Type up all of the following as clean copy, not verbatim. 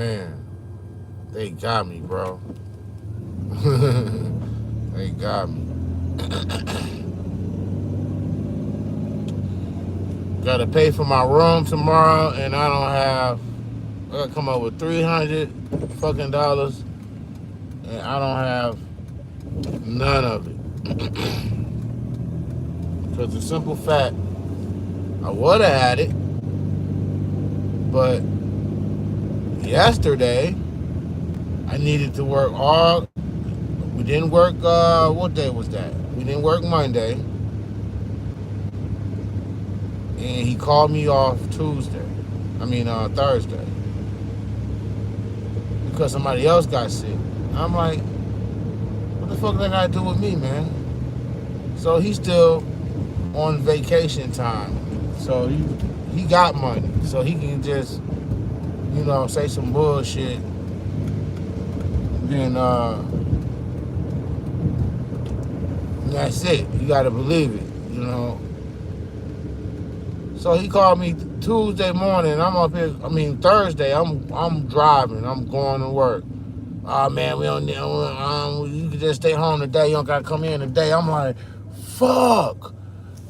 Man, they got me, bro. They got me. Gotta pay for my room tomorrow, and I don't have. I gotta come up with $300 and I don't have none of it. Because the simple fact, I would have had it, but yesterday I needed to work all. We didn't work. What day was that? We didn't work Monday, and he called me off Tuesday. I mean Thursday because somebody else got sick. I'm like, what the fuck that got to do with me, man? So he's still on vacation time. So he got money. So he can just, say some bullshit. Then that's it. You gotta believe it. So he called me Tuesday morning. I'm up here. I mean Thursday. I'm driving. I'm going to work. Oh man, we don't. You can just stay home today. You don't gotta come in today. I'm like, fuck.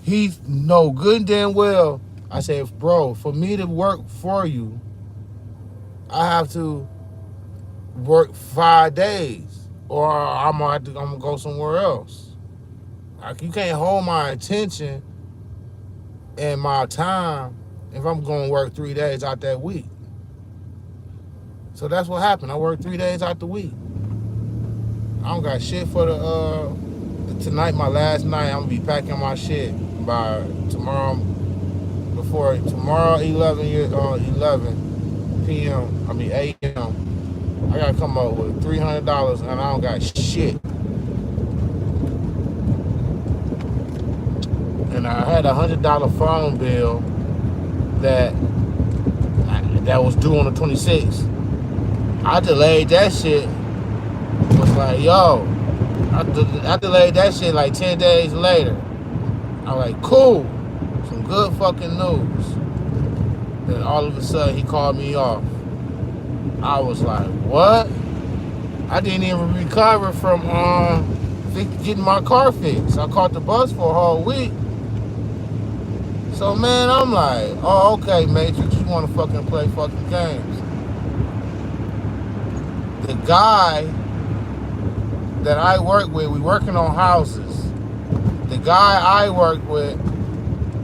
He know good and damn well. I said, bro, for me to work for you, I have to work 5 days, or I'm gonna go somewhere else. Like you can't hold my attention and my time if I'm going to work 3 days out that week. So that's what happened. I worked 3 days out the week. I don't got shit for tonight. My last night. I'm gonna be packing my shit by tomorrow. Before tomorrow 11 p.m. I mean a.m. I gotta come up with $300 and I don't got shit. And I had $100 phone bill that was due on the 26th. I delayed that shit. Was like, yo, I delayed that shit like 10 days later. I'm like, cool, some good fucking news. Then all of a sudden he called me off. I was like, what? I didn't even recover from getting my car fixed. I caught the bus for a whole week. So man, I'm like, oh okay, Matrix, you want to fucking play fucking games. The guy that I work with, we working on houses. The guy I work with,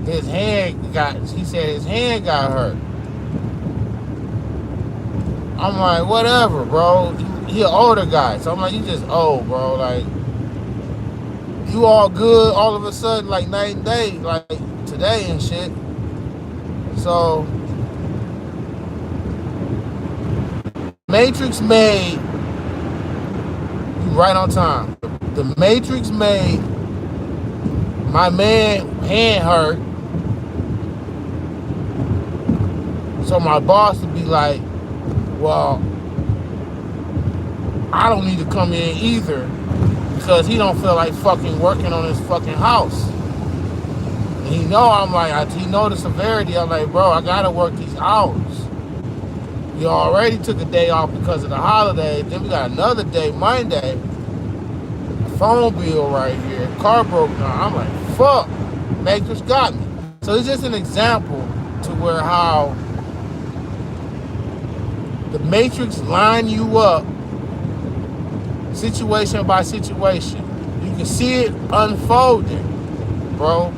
he said his hand got hurt. I'm like, whatever, bro. He an older guy. So I'm like, you just old, bro. Like, you all good all of a sudden, like night and day, like today and shit. So, Matrix made, right on time. The Matrix made my man hand hurt. So my boss would be like, well, I don't need to come in either because he don't feel like fucking working on his fucking house. And he know he know the severity. I'm like, bro, I gotta work these hours. You already took a day off because of the holiday. Then we got another day, Monday. Phone bill right here. Car broke down. I'm like, fuck. Matrix got me. So it's just an example to where how the Matrix line you up situation by situation. You can see it unfolding, bro.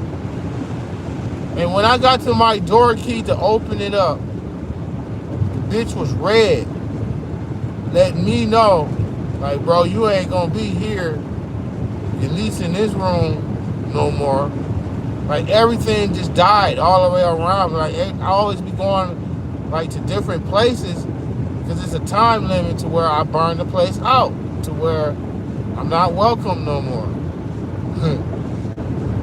And when I got to my door key to open it up, the bitch was red, letting me know, like, bro, you ain't gonna be here, at least in this room, no more. Like, everything just died all the way around. Like, I always be going, like, to different places because it's a time limit to where I burn the place out, to where I'm not welcome no more.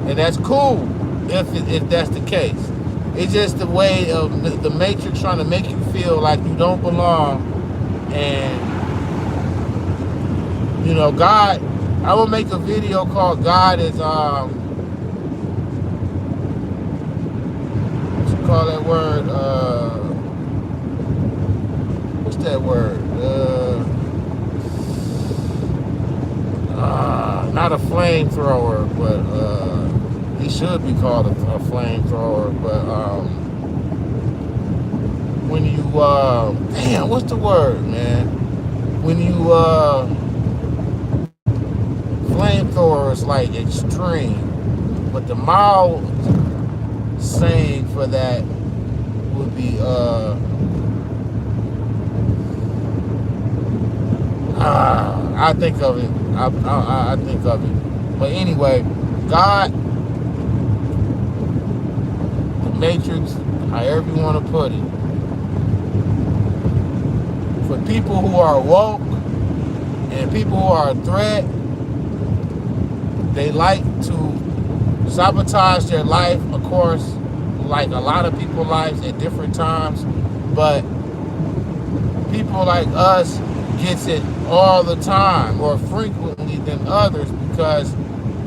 And that's cool if that's the case. It's just the way of the Matrix trying to make you feel like you don't belong. And, God, I will make a video called God is, what you call that word? What's that that word? Not a flamethrower, but he should be called a flamethrower. But when you damn, what's the word, man? When you flamethrower is like extreme, but the mild saying for that would be I think of it. I think of it. But anyway, God, the Matrix, however you want to put it, for people who are woke and people who are a threat, they like to sabotage their life, of course, like a lot of people's lives at different times. But people like us gets it all the time, more frequently than others, because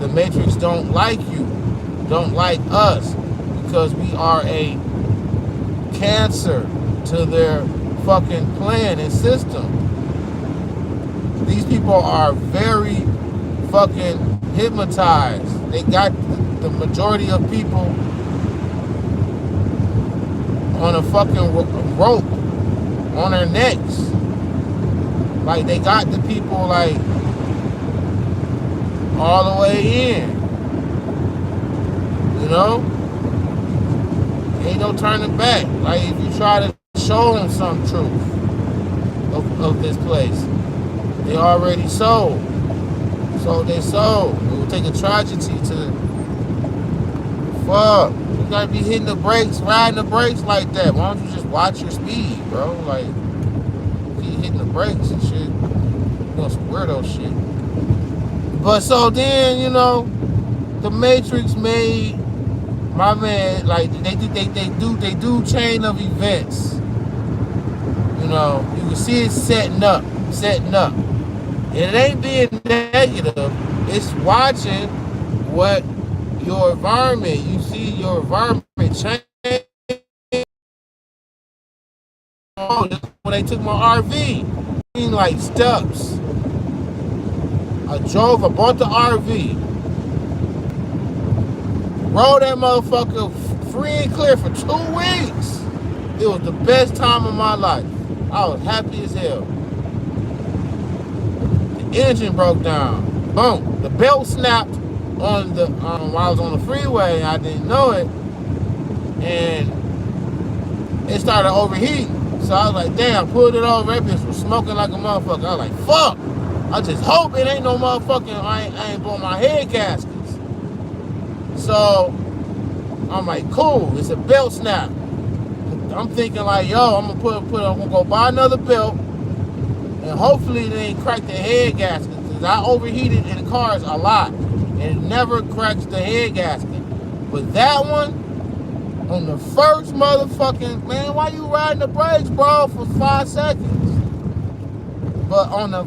the Matrix don't like you, don't like us, because we are a cancer to their fucking plan and system. These people are very fucking hypnotized. They got the majority of people on a fucking rope on their necks. Like, they got the people, like, all the way in. You know? Ain't no turning back. Like, if you try to show them some truth of this place, they already sold. So they sold. It would take a tragedy to... Fuck. You gotta be hitting the brakes, riding the brakes like that. Why don't you just watch your speed, bro? Like... hitting the brakes and shit. Doing some weirdo shit. But so then, you know, the Matrix made my man, like, they do chain of events. You know, you can see it setting up. And it ain't being negative, it's watching what your environment, you see your environment change. Oh, when they took my RV, like steps. I bought the RV, rode that motherfucker free and clear for 2 weeks. It was the best time of my life. I was happy as hell. The engine broke down. Boom. The belt snapped on the while I was on the freeway. I didn't know it, and it started overheating. So I was like, damn, pulled it over. That bitch was smoking like a motherfucker. I was like, fuck. I just hope it ain't no motherfucking, I ain't blowing my head gaskets. So I'm like, cool, it's a belt snap. I'm thinking like, yo, I'm gonna go buy another belt, and hopefully they ain't crack the head gaskets, because I overheated in cars a lot, and it never cracks the head gasket. But that one, on the first motherfucking, man, why you riding the brakes, bro, for 5 seconds? But on the,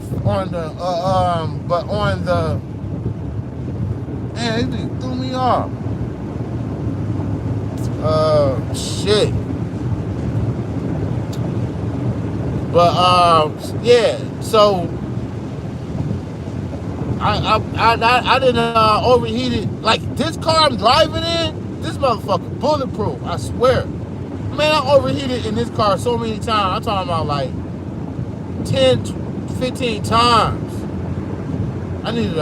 man, this thing threw me off. Shit. But, yeah, so, I didn't overheat it. Like, this car I'm driving in, this motherfucker bulletproof, I swear. Man, I overheated in this car so many times. I'm talking about like 10, 15 times. I needed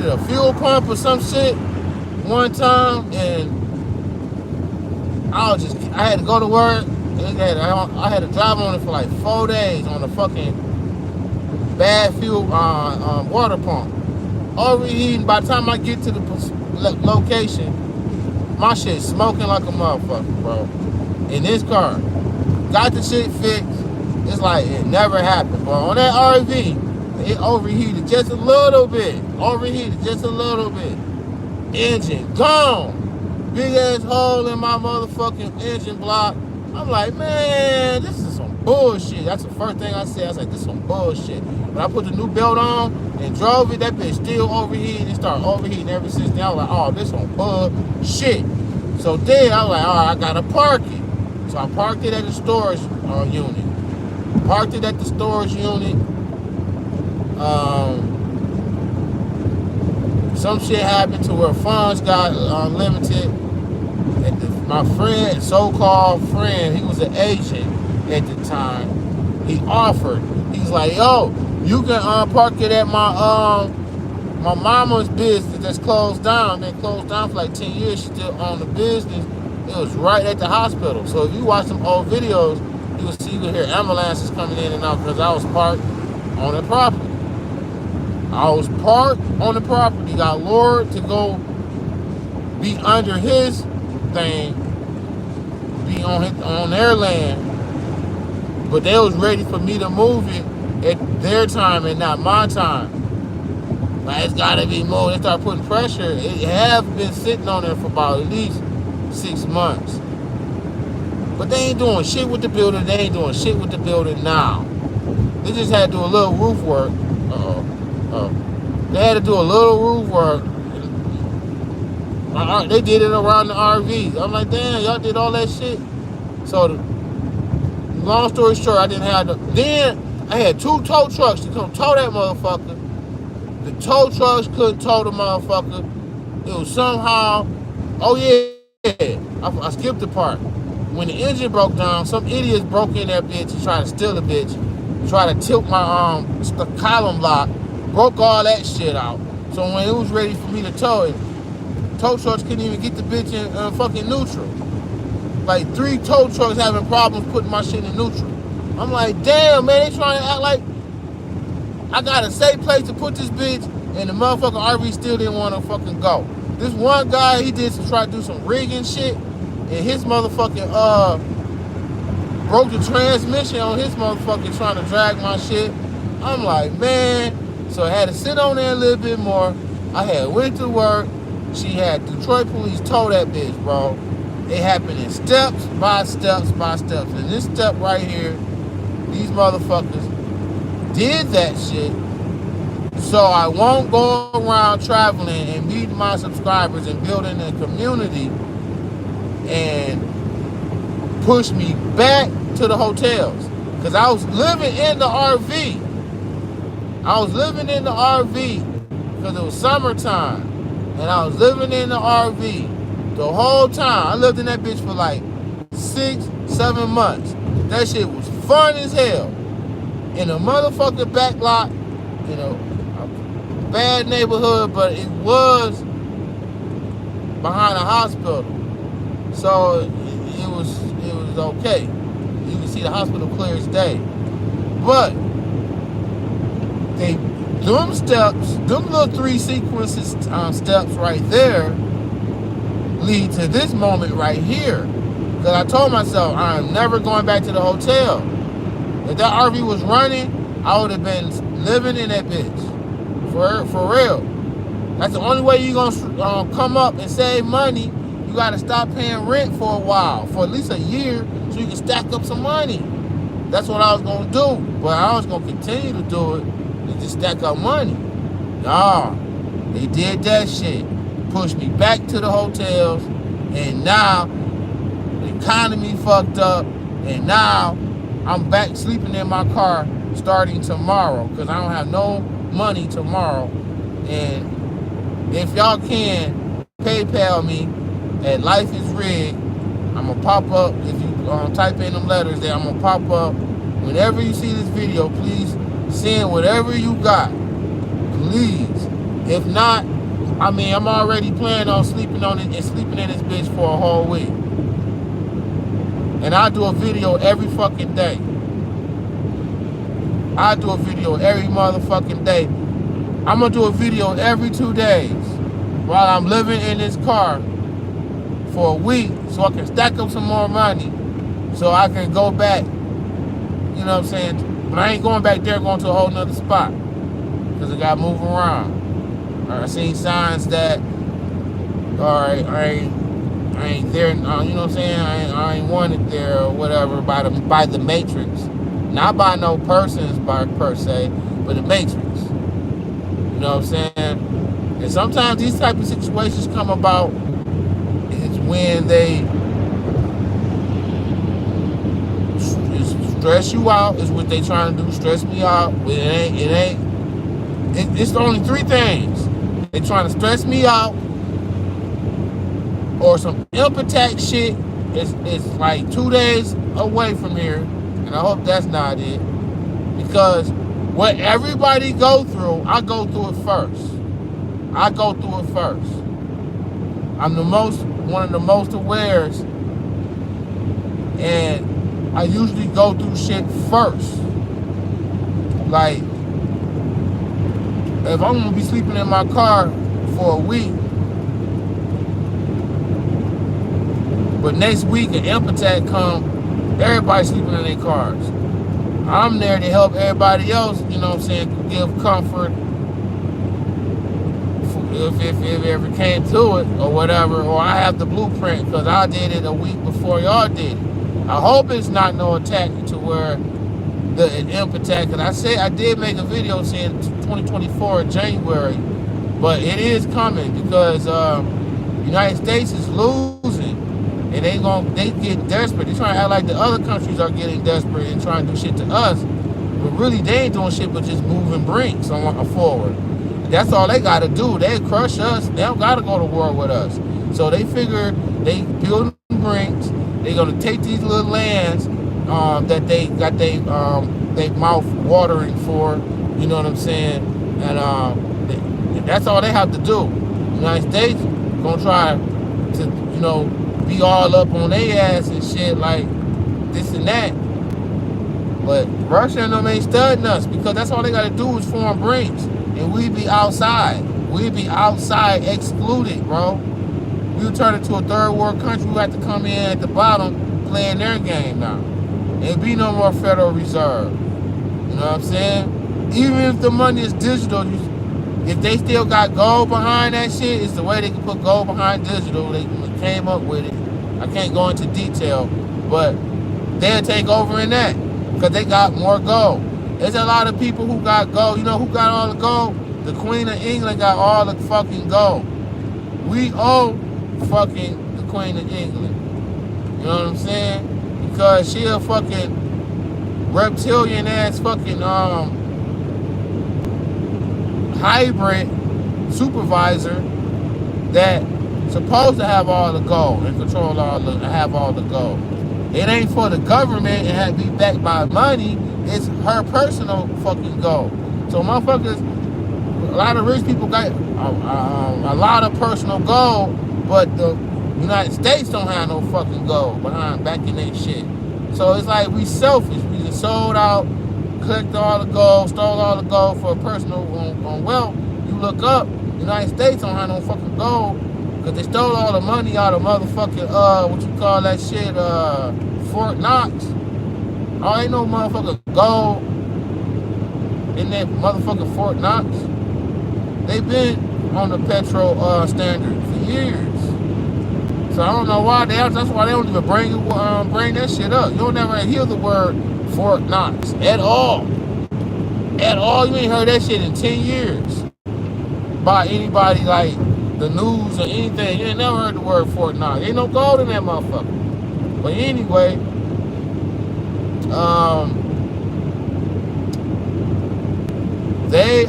a fuel pump or some shit one time, and I had to go to work, and I had to drive on it for like 4 days on a fucking bad fuel water pump. Overheating. By the time I get to the location, my shit smoking like a motherfucker, bro. In this car. Got the shit fixed. It's like it never happened. But on that RV, it overheated just a little bit. Engine gone. Big ass hole in my motherfucking engine block. I'm like, man, this is some bullshit. That's the first thing I said. I was like, this is some bullshit. When I put the new belt on and drove it, that bitch still overheating. It started overheating ever since then. I was like, oh, this is some bullshit. So then I was like, all right, I gotta park it. So I parked it at the storage unit. Parked it at the storage unit. Some shit happened to where funds got limited. And my friend, so-called friend, he was an agent at the time. He offered. He's like, yo, you can park it at my mama's business that's closed down. Been closed down for like 10 years. She still owned the business. It was right at the hospital. So if you watch some old videos, you will see, you will hear ambulances coming in and out because I was parked on the property. I was parked on the property, got lured to go be under his thing, be on their land, but they was ready for me to move it at their time and not my time. Like, it's gotta be moved. They start putting pressure. It have been sitting on there for about at least 6 months. But they ain't doing shit with the building. They ain't doing shit with the building now. They just had to do a little roof work. They had to do a little roof work. They did it around the RV. I'm like, damn, y'all did all that shit. So, long story short, I didn't have the. Then I had 2 tow trucks to come tow that motherfucker. The tow trucks couldn't tow the motherfucker. It was somehow. Oh yeah, I skipped the part. When the engine broke down, some idiots broke in that bitch and tried to steal the bitch. Tried to tilt my the column lock. Broke all that shit out. So when it was ready for me to tow it, tow trucks couldn't even get the bitch in fucking neutral. Like 3 tow trucks having problems putting my shit in neutral. I'm like, damn, man, they trying to act like I got a safe place to put this bitch, and the motherfucking RV still didn't want to fucking go. This one guy, he did try to do some rigging shit, and his motherfucking broke the transmission on his motherfucking trying to drag my shit. I'm like, man. So I had to sit on there a little bit more. I had went to work. She had Detroit police tow that bitch, bro. It happened in steps by steps by steps. And this step right here, these motherfuckers did that shit so I won't go around traveling and meeting my subscribers and building a community and push me back to the hotels. Because I was living in the RV. I was living in the RV because it was summertime. And I was living in the RV the whole time. I lived in that bitch for like 6-7 months. That shit was fun as hell. In a motherfucking back lot, you know, a bad neighborhood, but it was behind a hospital. So it was okay. You can see the hospital clear as day. But them steps, them little 3 sequences steps right there lead to this moment right here. Because I told myself I'm never going back to the hotel. If that RV was running, I would have been living in that bitch. For real. That's the only way you're going to come up and save money. You got to stop paying rent for a while, for at least a year, so you can stack up some money. That's what I was going to do. But I was going to continue to do it and just stack up money. Nah, they did that shit. Pushed me back to the hotels, and now the economy fucked up, and now I'm back sleeping in my car starting tomorrow because I don't have no money tomorrow. And if y'all can, PayPal me at Life is Rigged. I'm going to pop up. If you type in them letters there, I'm going to pop up. Whenever you see this video, please send whatever you got. Please. If not, I mean, I'm already planning on sleeping on it and sleeping in this bitch for a whole week. And I do a video every fucking day. I do a video every motherfucking day. I'm going to do a video every 2 days while I'm living in this car for a week so I can stack up some more money so I can go back. You know what I'm saying? But I ain't going back there, going to a whole nother spot because I got to move around. I seen signs that, alright, I ain't there, you know what I'm saying? I ain't wanted there or whatever by the Matrix. Not by no persons per se, but the Matrix. You know what I'm saying? And sometimes these type of situations come about is when it's stress you out is what they trying to do. Stress me out. It's only three things. They trying to stress me out, or some imp attack shit. It's like 2 days away from here, and I hope that's not it. Because what everybody go through, I go through it first. I'm one of the most awares, and I usually go through shit first. Like, if I'm gonna be sleeping in my car for a week, but next week an imp attack come, everybody sleeping in their cars. I'm there to help everybody else, you know what I'm saying, give comfort if it ever came to it or whatever, or I have the blueprint because I did it a week before y'all did it. I hope it's not no attack to where an imp attack, and I did make a video saying 2024 January, but it is coming because United States is losing, and they get desperate. They're trying to act like the other countries are getting desperate and trying to do shit to us, but really they ain't doing shit but just moving brinks forward. That's all they got to do. They crush us. They don't got to go to war with us. So they figure they building brinks. They're gonna take these little lands that they got they mouth watering for. You know what I'm saying? And that's all they have to do. The United States gonna try to be all up on their ass and shit like this and that. But Russia and them ain't studying us because that's all they got to do is form brinks. And we be outside. We be outside excluded, bro. We would turn into a third world country. We have to come in at the bottom playing their game now. There'd be no more Federal Reserve. You know what I'm saying? Even if the money is digital, if they still got gold behind that shit, it's the way they can put gold behind digital. They came up with it. I can't go into detail, but they'll take over in that because they got more gold. There's a lot of people who got gold. You know who got all the gold? The Queen of England got all the fucking gold. We owe fucking the Queen of England. You know what I'm saying? Because she a fucking reptilian ass fucking hybrid supervisor that supposed to have all the gold and control have all the gold. It ain't for the government and have to be backed by money. It's her personal fucking gold. So motherfuckers, a lot of rich people got a lot of personal gold, but the United States don't have no fucking gold back in their shit. So it's like we selfish. We just sold out, collected all the gold, stole all the gold for personal on wealth. You look up, the United States don't have no fucking gold because they stole all the money out of motherfucking what you call that shit, Fort Knox. Oh, ain't no motherfucking gold in that motherfucking Fort Knox. They've been on the petro standard for years. So I don't know why that's why they don't even bring that shit up. You don't never hear the word Fort Knox at all. At all. You ain't heard that shit in 10 years by anybody like the news or anything. You ain't never heard the word Fort Knox. Ain't no gold in that motherfucker. But anyway, they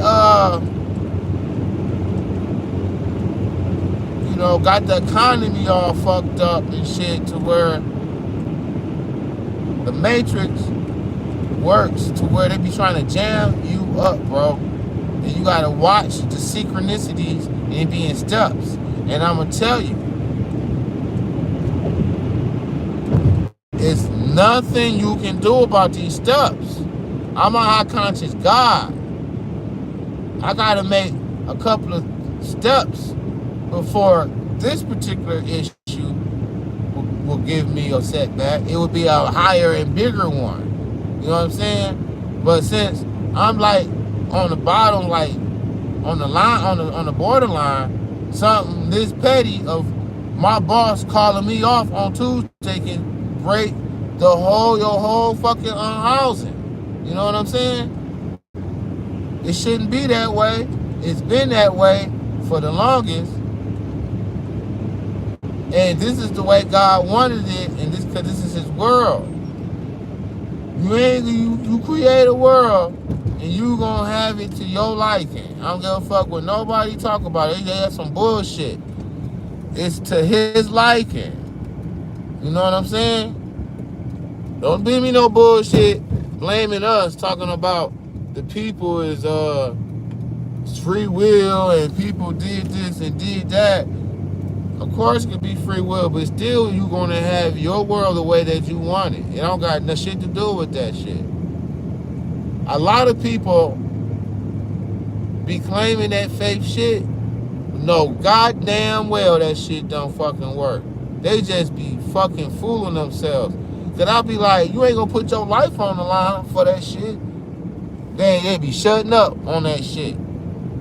got the economy all fucked up and shit to where the Matrix works to where they be trying to jam you up, bro. And you gotta watch the synchronicities and it be in steps. And I'm gonna tell you, it's nothing you can do about these steps. I'm a high conscious God. I gotta make a couple of steps before this particular issue will give me a setback. It would be a higher and bigger one. You know what I'm saying? But since I'm like on the bottom, like on the line, on the borderline, something this petty of my boss calling me off on Tuesday can break your whole fucking housing. You know what I'm saying? It shouldn't be that way. It's been that way for the longest. And this is the way God wanted it, and because this is his world. You create a world and you gonna have it to your liking. I don't give a fuck what nobody talk about it. That's some bullshit. It's to his liking. You know what I'm saying? Don't be me no bullshit blaming us talking about the people is free will and people did this and did that. Of course, it could be free will, but still, you gonna have your world the way that you want it. It don't got no shit to do with that shit. A lot of people be claiming that fake shit. No, goddamn well that shit don't fucking work. They just be fucking fooling themselves. Cause I'll be like, you ain't gonna put your life on the line for that shit. They be shutting up on that shit.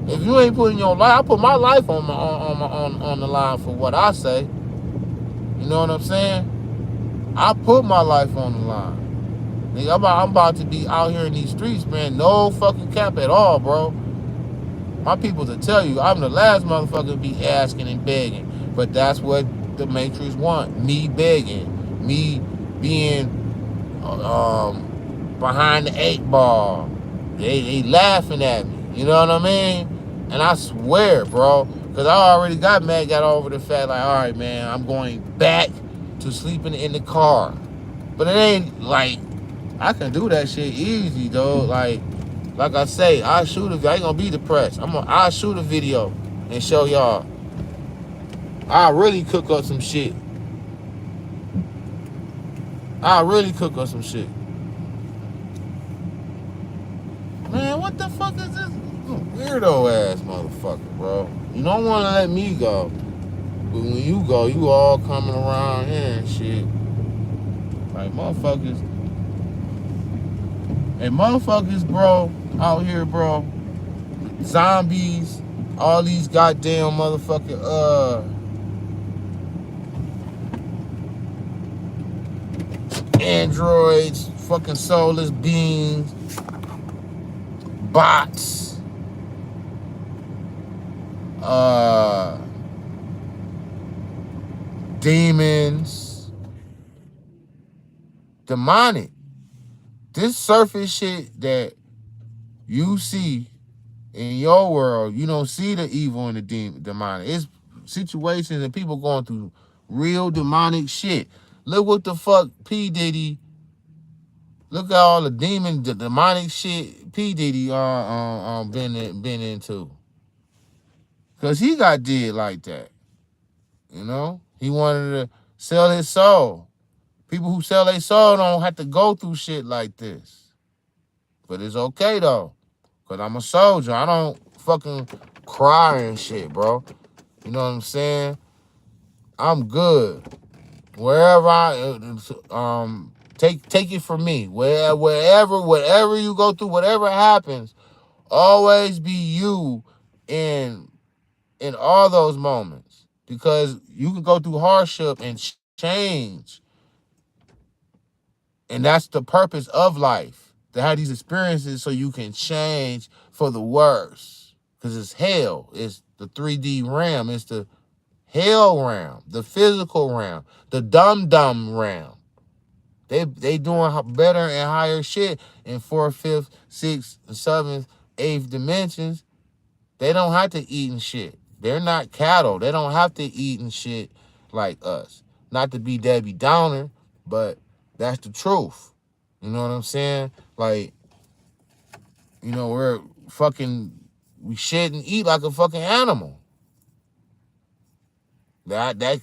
If you ain't putting your life, I put my life on the line for what I say. You know what I'm saying? I put my life on the line. Nigga, I'm about to be out here in these streets, man. No fucking cap at all, bro. My people to tell you, I'm the last motherfucker to be asking and begging. But that's what the Matrix want. Me begging. Me being behind the 8 ball. They laughing at me. You know what I mean? And I swear, bro, because I already got over the fact, like, all right, man, I'm going back to sleeping in the car. But it ain't like I can do that shit easy, though. Like I say, I ain't gonna be depressed. I'll shoot a video and show y'all. I really cook up some shit. Man, what the fuck is this weirdo ass motherfucker, bro? You don't want to let me go, but when you go, you all coming around here and shit. Like motherfuckers, bro, out here, bro. Zombies, all these goddamn motherfucking androids, fucking soulless beings, bots, demons, demonic. This surface shit that you see in your world, you don't see the evil and the demonic. It's situations and people going through real demonic shit. Look what the fuck P. Diddy. Look at all the the demonic shit P. Diddy been into. Cause he got did like that. You know? He wanted to sell his soul. People who sell their soul don't have to go through shit like this. But it's okay though. Cause I'm a soldier. I don't fucking cry and shit, bro. You know what I'm saying? I'm good. Wherever take it from me. Whatever you go through, whatever happens, always be you in all those moments. Because you can go through hardship and change. And that's the purpose of life. To have these experiences so you can change for the worse. Because it's hell. It's the 3D realm. It's the hell realm. The physical realm. The dumb realm. They doing better and higher shit in 4th, 5th, 6th, 7th, 8th dimensions. They don't have to eat and shit. They're not cattle. They don't have to eat and shit like us. Not to be Debbie Downer, but that's the truth. You know what I'm saying? Like, you know, we shit and eat like a fucking animal. That I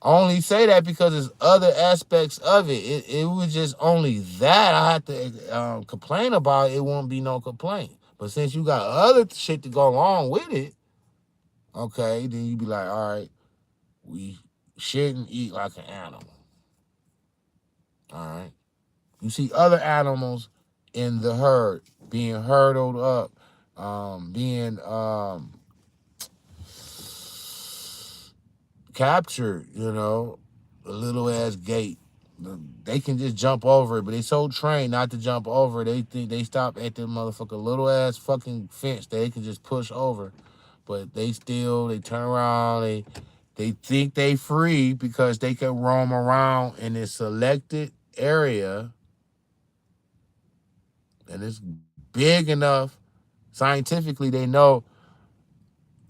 only say that because there's other aspects of it. It was just only that I had to complain about. It won't be no complaint. But since you got other shit to go along with it, okay, then you be like, all right, we shouldn't eat like an animal. All right. You see other animals in the herd being hurdled up, being captured, you know, a little ass gate. They can just jump over it, but they so trained not to jump over. They think they stop at the motherfucker little ass fucking fence that they can just push over. But they turn around, they think they free because they can roam around in this selected area and it's big enough. Scientifically, they know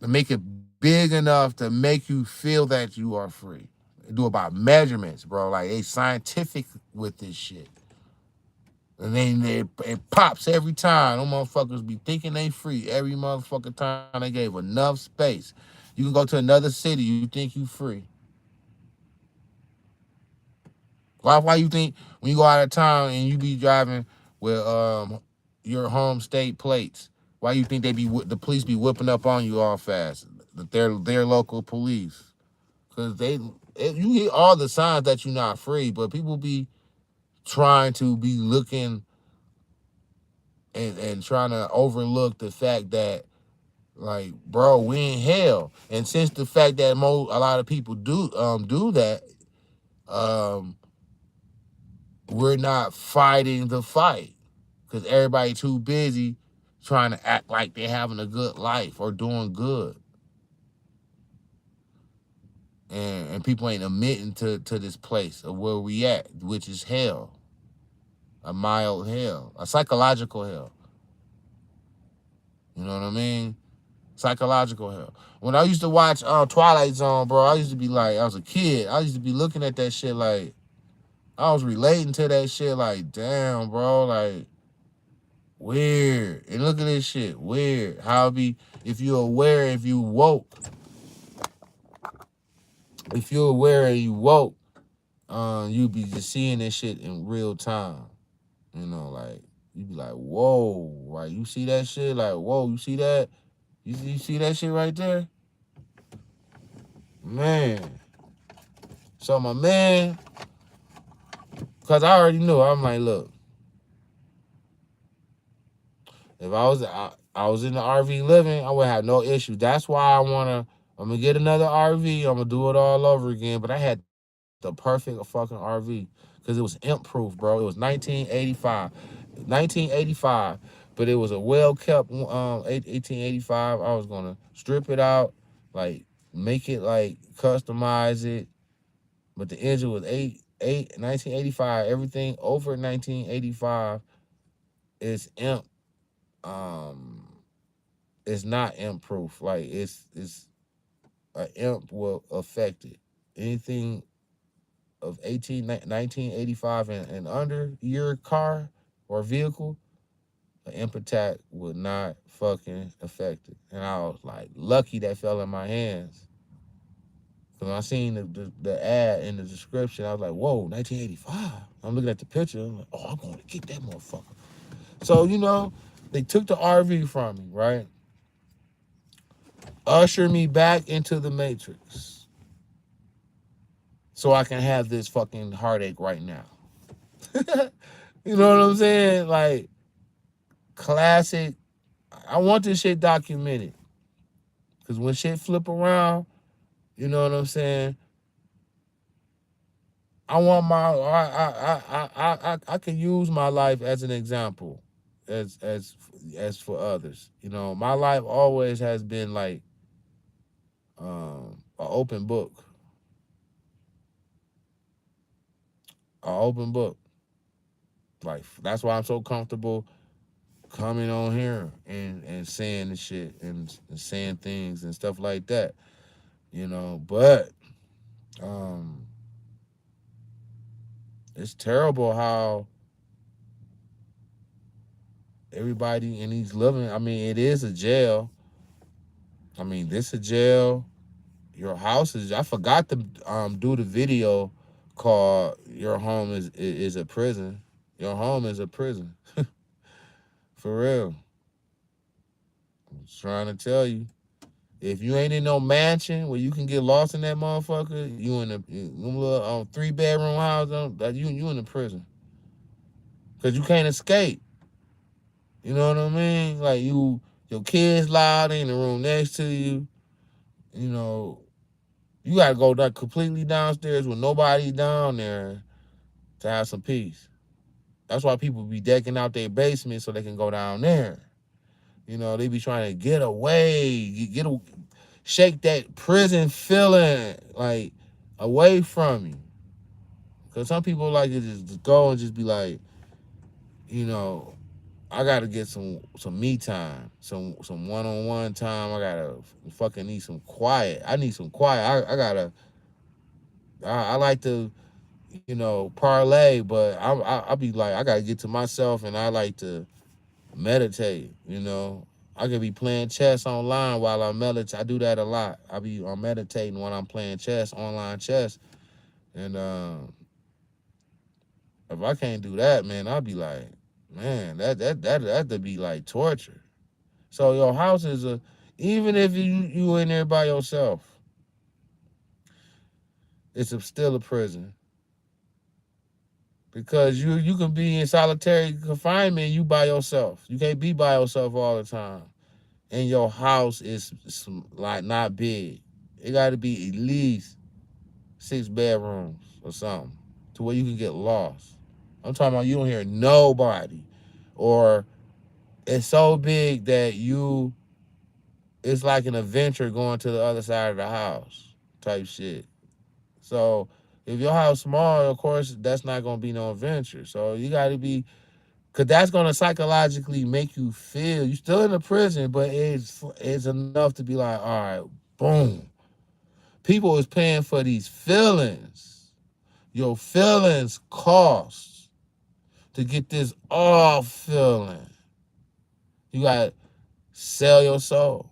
to make it big enough to make you feel that you are free. They do about measurements, bro. Like they scientific with this shit. And then it pops every time. Them motherfuckers be thinking they free every motherfucking time they gave enough space. You can go to another city, you think you free. Why you think when you go out of town and you be driving with your home state plates, why you think the police be whipping up on you all fast? Their local police, because you hear all the signs that you're not free, but people be trying to be looking and trying to overlook the fact that, like, bro, we in hell. And since the fact that a lot of people do that, um, we're not fighting the fight because everybody too busy trying to act like they're having a good life or doing good. And people ain't admitting to this place of where we at, which is hell. A mild hell. A psychological hell. You know what I mean? Psychological hell. When I used to watch Twilight Zone, bro, I used to be like, I was a kid, I used to be looking at that shit like, I was relating to that shit like, damn, bro, like, weird. And look at this shit, weird. How it be, if you're aware, if you woke, you be just seeing this shit in real time. You know, like, you be like, whoa, like, you see that shit? Like, whoa, you see that? You see that shit right there? Man. So my man, because I already knew, I'm like, look, if I was in the RV living, I would have no issue. That's why I'm gonna get another RV. I'm gonna do it all over again. But I had the perfect fucking RV because it was imp proof, bro. It was 1985, but it was a well kept 1885. I was gonna strip it out, like make it like customize it, but the engine was 1985. Everything over 1985 is imp. Um, it's not imp proof. Like it's an imp will affect it. Anything of 1985 and under your car or vehicle, an imp attack would not fucking affect it. And I was like, lucky that fell in my hands. Because when I seen the ad in the description, I was like, whoa, 1985. I'm looking at the picture. I'm like, oh, I'm going to get that motherfucker. So, you know, they took the RV from me, right? Usher me back into the Matrix so I can have this fucking heartache right now. You know what I'm saying? Like, classic. I want this shit documented. Because when shit flip around, you know what I'm saying? I want I can use my life as an example, as for others. You know, my life always has been like an open book. An open book. Like that's why I'm so comfortable coming on here and saying the shit and saying things and stuff like that. You know, but um it's terrible how everybody in these living, I mean, it is a jail. I mean, this a jail. Your house is, I forgot to do the video called Your Home is a Prison. Your home is a prison. For real. I'm just trying to tell you. If you ain't in no mansion where you can get lost in that motherfucker, you in a little 3-bedroom house, you in the prison. Cause you can't escape. You know what I mean? Like your kids loud in the room next to you. You know, you gotta go completely downstairs with nobody down there to have some peace. That's why people be decking out their basement so they can go down there. You know, they be trying to get away, shake that prison feeling like away from you. Cause some people like to just go and just be like, you know, I gotta get some me time, some one-on-one time. I gotta fucking need some quiet. I need some quiet. I like to, parlay, but I be like, I gotta get to myself, and I like to meditate. I could be playing chess online while I meditate. I do that a lot. I'm meditating when I'm playing chess, online chess, and if I can't do that, man, I'll be like, man, that'd be like torture. So your house is even if you in there by yourself, still a prison because you can be in solitary confinement. You by yourself. You can't be by yourself all the time, and your house is like not big. It got to be at least 6 bedrooms or something to where you can get lost. I'm talking about you don't hear nobody, or it's so big that it's like an adventure going to the other side of the house type shit. So if your house small, of course, that's not gonna be no adventure. So you gotta be, cause that's gonna psychologically make you feel you still in the prison, but it's enough to be like, all right, boom. People is paying for these feelings. Your feelings cost to get this off feeling. You gotta sell your soul.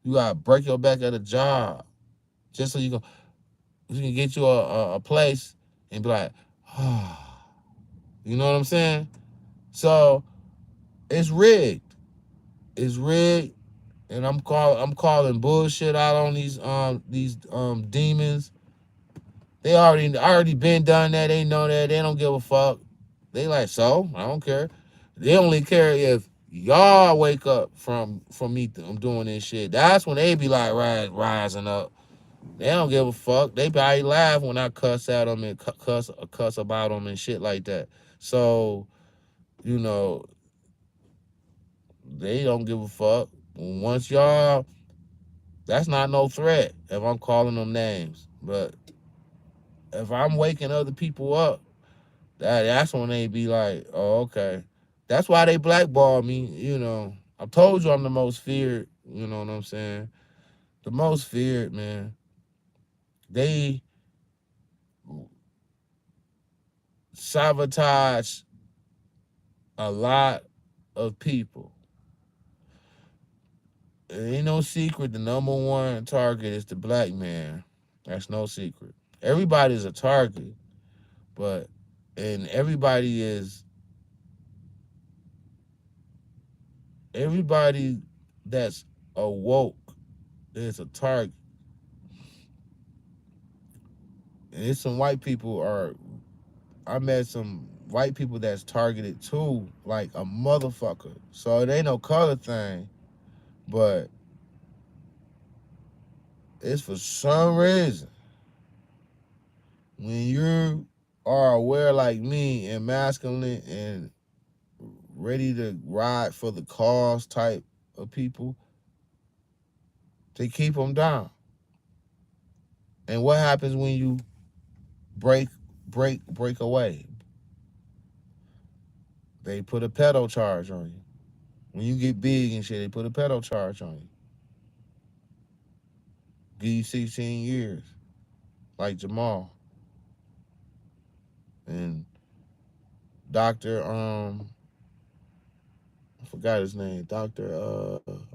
You gotta break your back at a job just so you can get you a place and be like, ah, you know what I'm saying? So it's rigged. It's rigged, and I'm calling bullshit out on these demons. They already been done that. They know that. They don't give a fuck. They like, so I don't care. They only care if y'all wake up from me doing this shit. That's when they be like rising up. They don't give a fuck. They probably laugh when I cuss at them and cuss about them and shit like that. So, you know, they don't give a fuck. Once y'all, that's not no threat if I'm calling them names. But if I'm waking other people up, that's when they be like, oh, okay. That's why they blackball me. I told you I'm the most feared, you know what I'm saying? The most feared, man. They sabotage a lot of people. It ain't no secret. The number one target is the black man. That's no secret. Everybody's a target, but and everybody that's awoke is a target. And it's some white people I met some white people that's targeted too, like a motherfucker. So it ain't no color thing, but it's for some reason when you are aware like me and masculine and ready to ride for the cause type of people, they keep them down. And what happens when you break away? They put a pedo charge on you. When you get big and shit, they put a pedo charge on you. Give you 16 years, like Jamal. And Dr. I forgot his name. I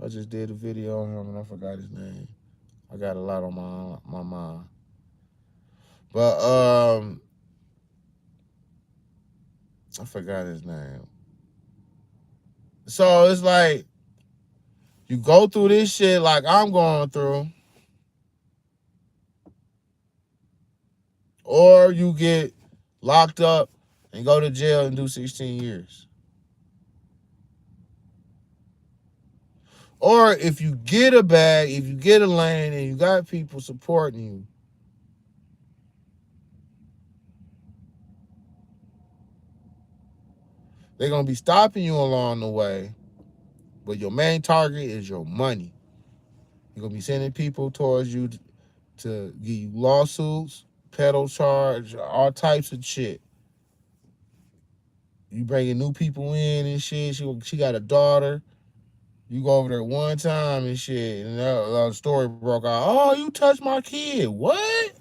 just did a video on him and I forgot his name. I got a lot on my mind. But I forgot his name. So it's like you go through this shit like I'm going through, or you get locked up and go to jail and do 16 years. Or if you get a bag, if you get a lane and you got people supporting you, they're going to be stopping you along the way, but your main target is your money. You're going to be sending people towards you to give you lawsuits, pedo charge, all types of shit. You bringing new people in and shit. She got a daughter. You go over there one time and shit, and the story broke out. Oh, you touched my kid. What?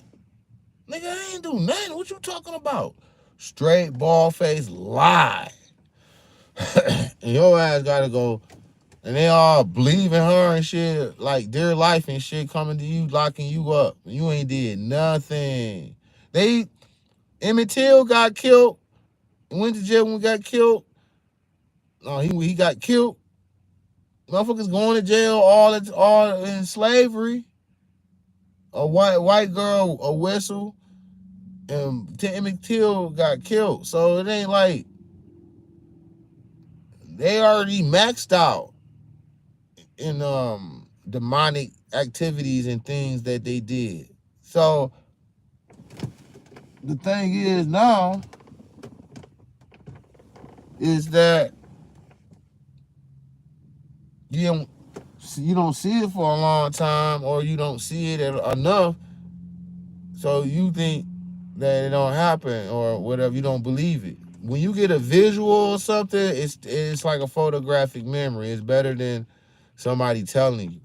Nigga, I ain't do nothing. What you talking about? Straight ball face lie. And your ass gotta go. And they all believe in her and shit, like their life and shit coming to you, locking you up. You ain't did nothing. Emmett Till got killed. Went to jail when he got killed. No, he got killed. Motherfuckers going to jail all in slavery. A white girl, a whistle, and Emmett Till got killed. So it ain't like they already maxed out in demonic activities and things that they did. So the thing is now is that you don't see it for a long time, or you don't see it enough, so you think that it don't happen or whatever. You don't believe it. When you get a visual or something, it's like a photographic memory. It's better than somebody telling you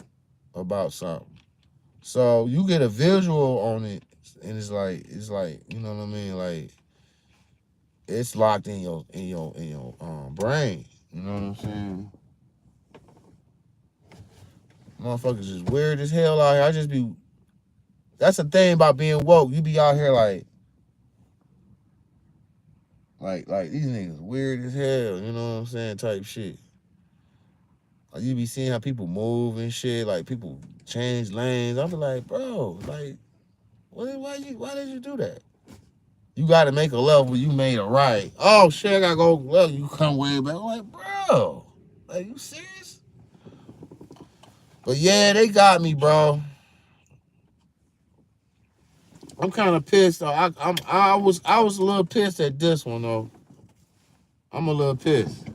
about something. So you get a visual on it, and it's like you know what I mean, like it's locked in your brain. You know what I'm saying? Motherfuckers is weird as hell out here. I just be. That's the thing about being woke. You be out here like these niggas weird as hell. You know what I'm saying? Type shit. Like you be seeing how people move and shit. Like people change lanes. I be like, bro, like, why did you do that? You got to make a level. You made a right. Oh shit, I gotta go. Well, you come way back. I'm like, bro, like you serious? But yeah, they got me, bro. I'm kind of pissed. I was a little pissed at this one though. I'm a little pissed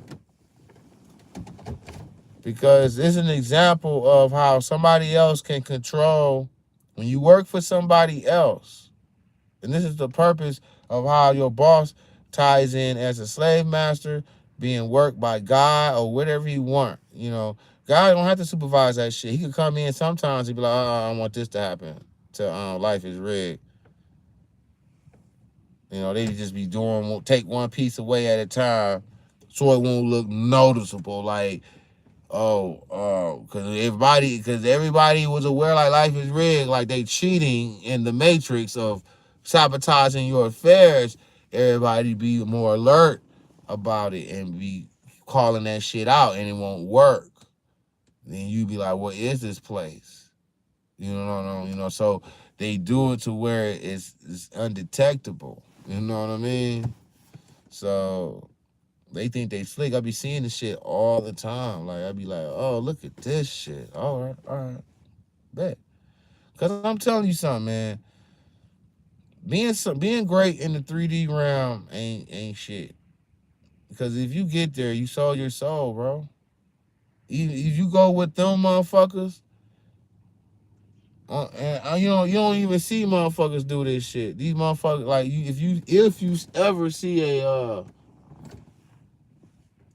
because it's an example of how somebody else can control when you work for somebody else. And this is the purpose of how your boss ties in as a slave master, being worked by God or whatever he want. You know, God don't have to supervise that shit. He could come in sometimes and be like, I want this to happen. Life is rigged. You know, they just be take one piece away at a time so it won't look noticeable. Like, because everybody was aware like life is rigged, like they cheating in the matrix of sabotaging your affairs. Everybody be more alert about it and be calling that shit out, and it won't work. Then you be like, what is this place? So they do it to where it's undetectable. You know what I mean? So they think they slick. I be seeing this shit all the time. Like I be like, oh, look at this shit. All right, bet. Cause I'm telling you something, man. Being great in the 3D realm ain't shit. Because if you get there, you sold your soul, bro. If you go with them motherfuckers, and you don't even see motherfuckers do this shit. These motherfuckers, like if you ever see a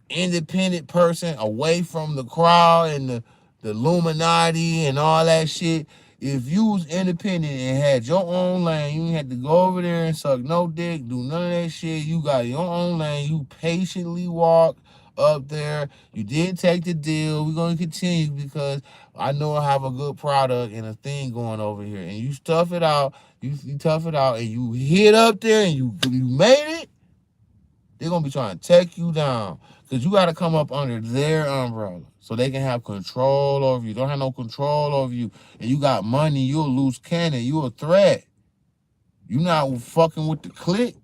independent person away from the crowd and the Illuminati and all that shit. If you was independent and had your own lane, you didn't have to go over there and suck no dick, do none of that shit. You got your own lane. You patiently walk up there. You did take the deal. We're going to continue because I know I have a good product and a thing going over here. And you tough it out. You tough it out and you hit up there and you made it. They're going to be trying to take you down. Because you got to come up under their umbrella so they can have control over you. Don't have no control over you. And you got money, you'll lose cannon. You a threat. You not fucking with the clique.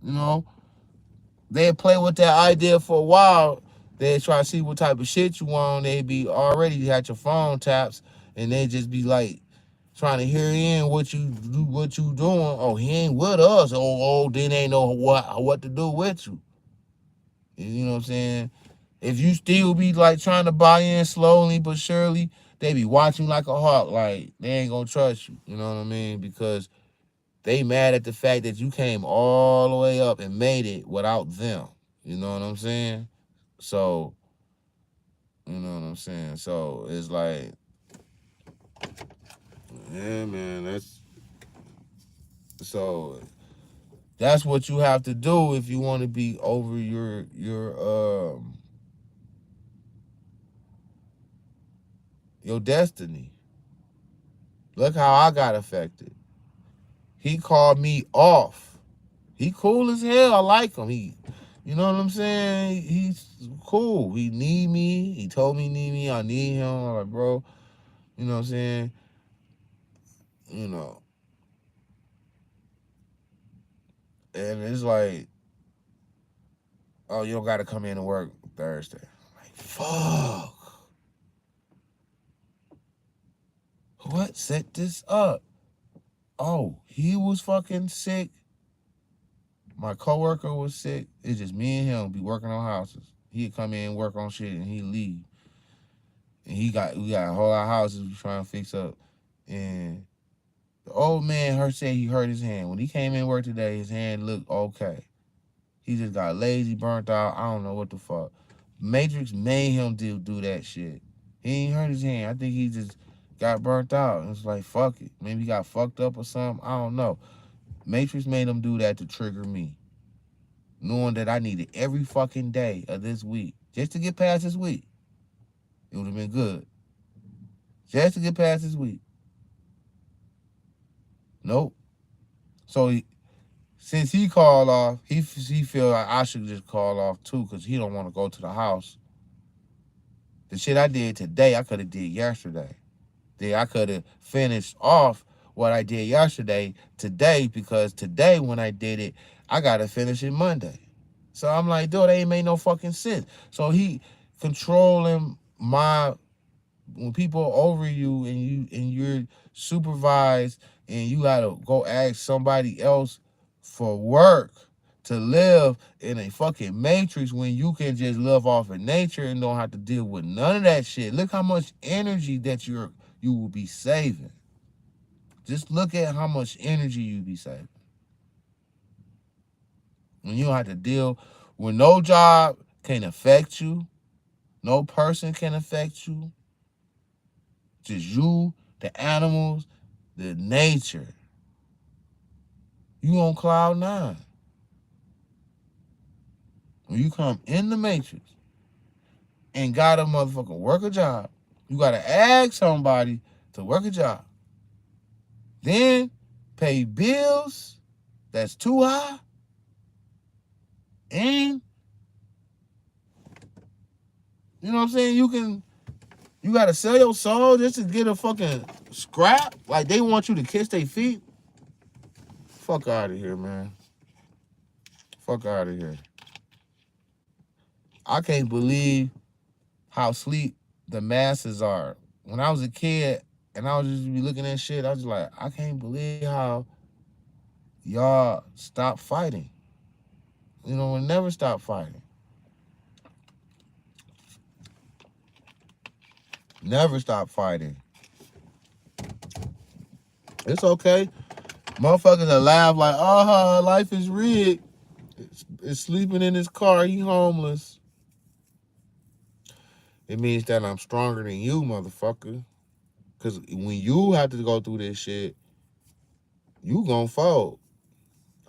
You know? They play with that idea for a while. They try to see what type of shit you want. They be already at your phone taps. And they just be like trying to hear in what you doing. Oh, he ain't with us. Oh, then they know what to do with you. You know what I'm saying? If you still be like trying to buy in slowly but surely, they be watching like a hawk. Like they ain't gonna trust you. You know what I mean? Because They mad at the fact that you came all the way up and made it without them. You know what I'm saying? So, you know what I'm saying? So it's like, yeah, man, so that's what you have to do if you want to be over your destiny. Look how I got affected. He called me off. He cool as hell. I like him. You know what I'm saying? He's cool. He need me. He told me he need me. I need him. I'm like, bro, you know what I'm saying? You know. And it's like, oh, you don't got to come in and work Thursday. I'm like, fuck. What set this up? Oh, he was fucking sick. My coworker was sick. It's just me and him be working on houses. He'd come in and work on shit and he'd leave. And we got a whole lot of houses we trying to fix up. And the old man said he hurt his hand. When he came in work today, his hand looked okay. He just got lazy, burnt out. I don't know what the fuck. Matrix made him do that shit. He ain't hurt his hand. I think he just got burnt out. And it's like, fuck it. Maybe he got fucked up or something. I don't know. Matrix made him do that to trigger me. Knowing that I needed every fucking day of this week. Just to get past this week. It would have been good. Just to get past this week. Nope. So since he called off, he feel like I should just call off too, because he don't want to go to the house. The shit I did today, I could have did yesterday. I could have finished off what I did yesterday today, because today when I did it, I got to finish it Monday. So I'm like, dude, that ain't made no fucking sense. So he controlling when people over you and you're supervised and you gotta go ask somebody else for work to live in a fucking matrix when you can just live off of nature and don't have to deal with none of that shit. Look how much energy that you will be saving. Just look at how much energy you be saving. When you don't have to deal with no job can affect you, no person can affect you. Just you, the animals, the nature. You on cloud 9. When you come in the matrix and gotta motherfucking work a job, you gotta ask somebody to work a job. Then pay bills that's too high. And you know what I'm saying? You gotta sell your soul just to get a fucking scrap? Like they want you to kiss their feet? Fuck out of here, man. Fuck out of here. I can't believe how sleep the masses are. When I was a kid and I was just be looking at shit, I was like, I can't believe how y'all stop fighting. You know, we'll never stop fighting. Never stop fighting. It's okay. Motherfuckers are laugh like, oh, life is rigged. It's sleeping in his car. He homeless. It means that I'm stronger than you, motherfucker. Because when you have to go through this shit, you gonna fold.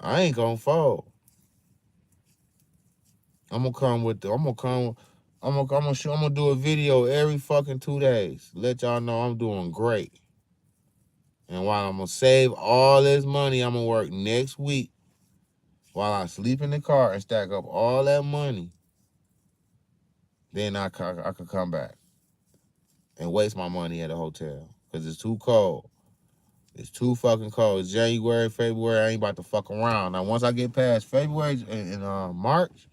I ain't gonna fold. I'm gonna do a video every fucking 2 days. Let y'all know I'm doing great. And while I'm gonna save all this money, I'm gonna work next week while I sleep in the car and stack up all that money. Then I could come back and waste my money at a hotel because it's too cold. It's too fucking cold. It's January, February. I ain't about to fuck around. Now, once I get past February and March,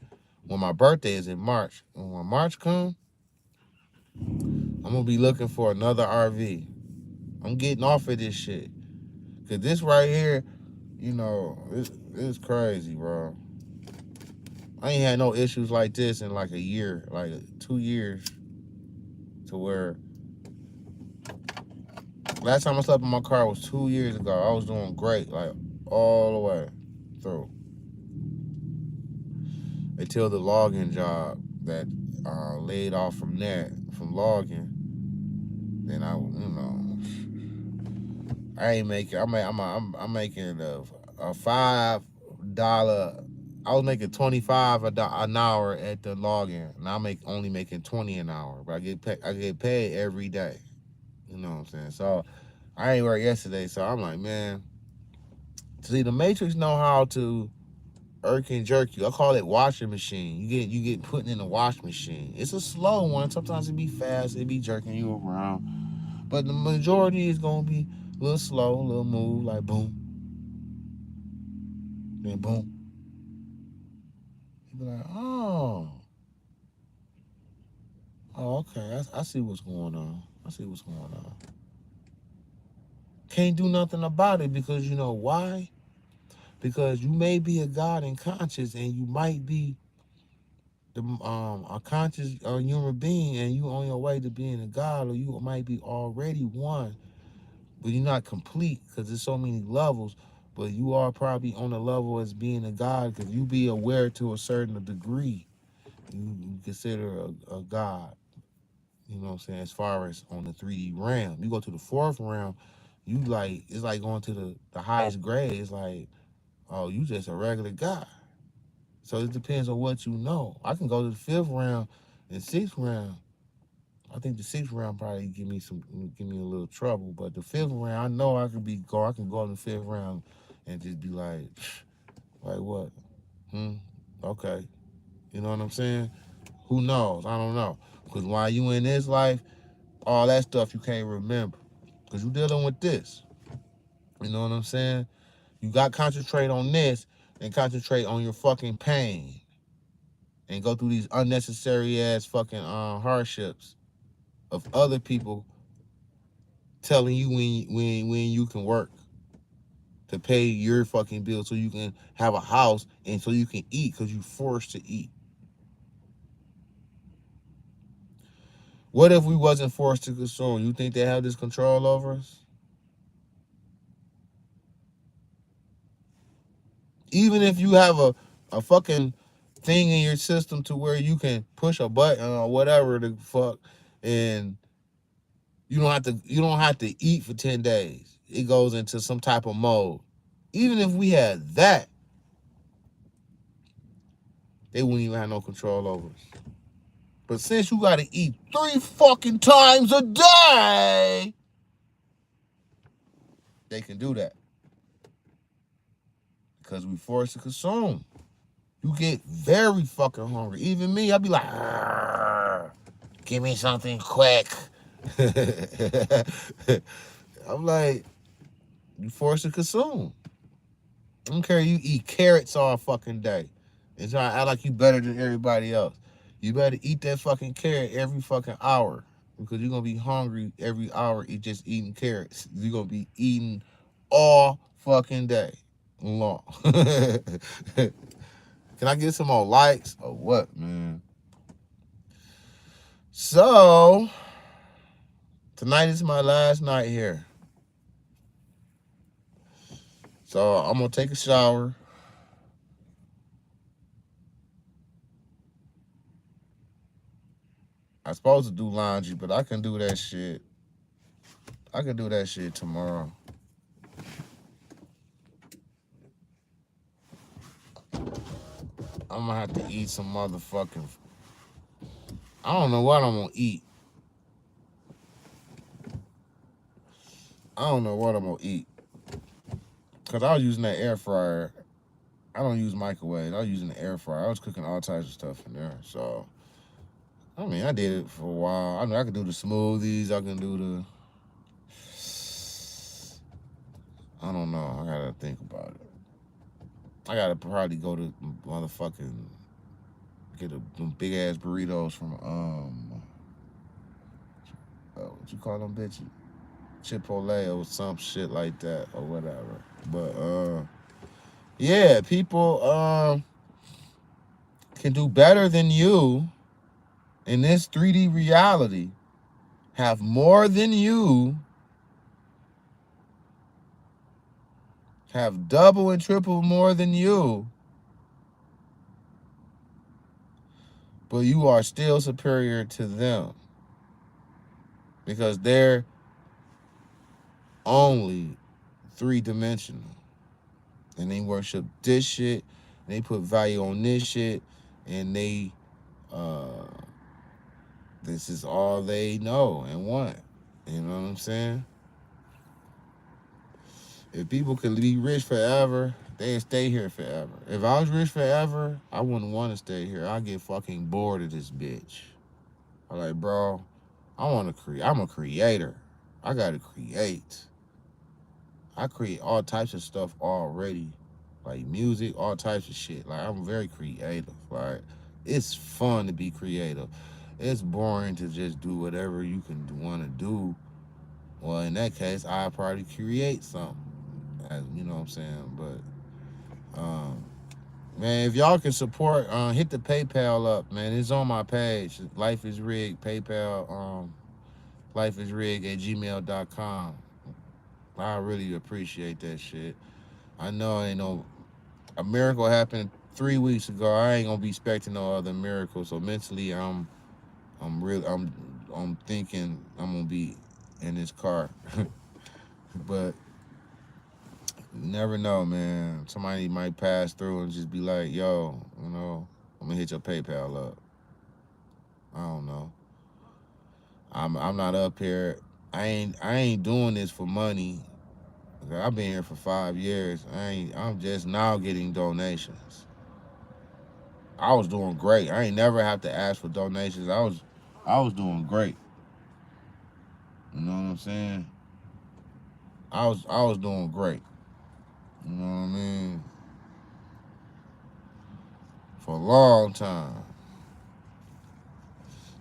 when my birthday is in March, when March comes, I'm gonna be looking for another RV. I'm getting off of this shit. Cause this right here, you know, it's crazy, bro. I ain't had no issues like this in like a year, like 2 years. To where last time I slept in my car was 2 years ago. I was doing great. Like all the way through until the logging job that laid off from logging. Then I ain't making. I'm making a $5. I was making 25 an hour at the logging, and only making 20 an hour. But I get paid every day. You know what I'm saying? So I ain't work yesterday, so I'm like, man. See, the Matrix know how to irk and jerk you. I call it washing machine. You get put in the wash machine. It's a slow one. Sometimes it be fast. It be jerking you around. But the majority is gonna be a little slow, a little move, like boom, then boom. You be like, oh, okay. I see what's going on. I see what's going on. Can't do nothing about it because you know why? Because you may be a God in conscience, and you might be a conscious human being, and you on your way to being a God, or you might be already one, but you're not complete because there's so many levels. But you are probably on a level as being a God because you be aware to a certain degree. You consider a God. You know what I'm saying? As far as on the 3D realm, you go to the fourth realm, you like it's like going to the highest grade. It's like, oh, you just a regular guy. So it depends on what you know. I can go to the fifth round and sixth round. I think the sixth round probably give me a little trouble. But the fifth round, I know I can go in the fifth round and just be like what? Okay. You know what I'm saying? Who knows? I don't know. Because while you in this life, all that stuff you can't remember. Because you dealing with this. You know what I'm saying? You got to concentrate on this and concentrate on your fucking pain. And go through these unnecessary ass fucking hardships of other people telling you when you can work to pay your fucking bills so you can have a house and so you can eat because you forced to eat. What if we wasn't forced to consume? You think they have this control over us? Even if you have a fucking thing in your system to where you can push a button or whatever the fuck and you don't have to eat for 10 days. It goes into some type of mode. Even if we had that, they wouldn't even have no control over us. But since you gotta eat 3 fucking times a day, they can do that. Because we forced to consume. You get very fucking hungry. Even me, I'll be like, give me something quick. I'm like, you forced to consume. I don't care you eat carrots all fucking day and try to act like you better than everybody else. You better eat that fucking carrot every fucking hour because you're going to be hungry every hour just eating carrots. You're going to be eating all fucking day long. Can I get some more likes or what, man? So, tonight is my last night here. So, I'm going to take a shower. I'm supposed to do laundry, but I can do that shit. I can do that shit tomorrow. I'm gonna have to eat some motherfucking. I don't know what I'm gonna eat. I don't know what I'm gonna eat. Cause I was using that air fryer. I don't use microwave. I was using the air fryer. I was cooking all types of stuff in there. So, I mean, I did it for a while. I mean, I can do the smoothies. I can do the. I don't know. I gotta think about it. I gotta probably go to motherfucking get them big ass burritos from what you call them bitches? Chipotle or some shit like that or whatever. But yeah, people can do better than you in this 3D reality, have more than you, have double and triple more than you, but you are still superior to them because they're only three-dimensional. And they worship this shit, and they put value on this shit, and they uh this is all they know and want. You know what I'm saying? If people could be rich forever, they'd stay here forever. If I was rich forever, I wouldn't want to stay here. I'd get fucking bored of this bitch. I'm like, bro, I want to create. I'm a creator. I gotta create. I create all types of stuff already, like music, all types of shit. Like I'm very creative. Like it's fun to be creative. It's boring to just do whatever you can want to do. Well, in that case, I probably create something. You know what I'm saying? But man, if y'all can support, hit the PayPal up, man. It's on my page. Life is Rigged PayPal. Lifeisrigged at gmail.com. I really appreciate that shit. I know ain't no a miracle happened 3 weeks ago. I ain't gonna be expecting no other miracle. So mentally, I'm thinking I'm gonna be in this car, but you never know, man. Somebody might pass through and just be like, "Yo, I'm gonna hit your PayPal up." I don't know. I'm not up here. I ain't doing this for money. I've been here for 5 years. I'm just now getting donations. I was doing great. I ain't never have to ask for donations. I was doing great. You know what I'm saying? I was doing great. You know what I mean? For a long time.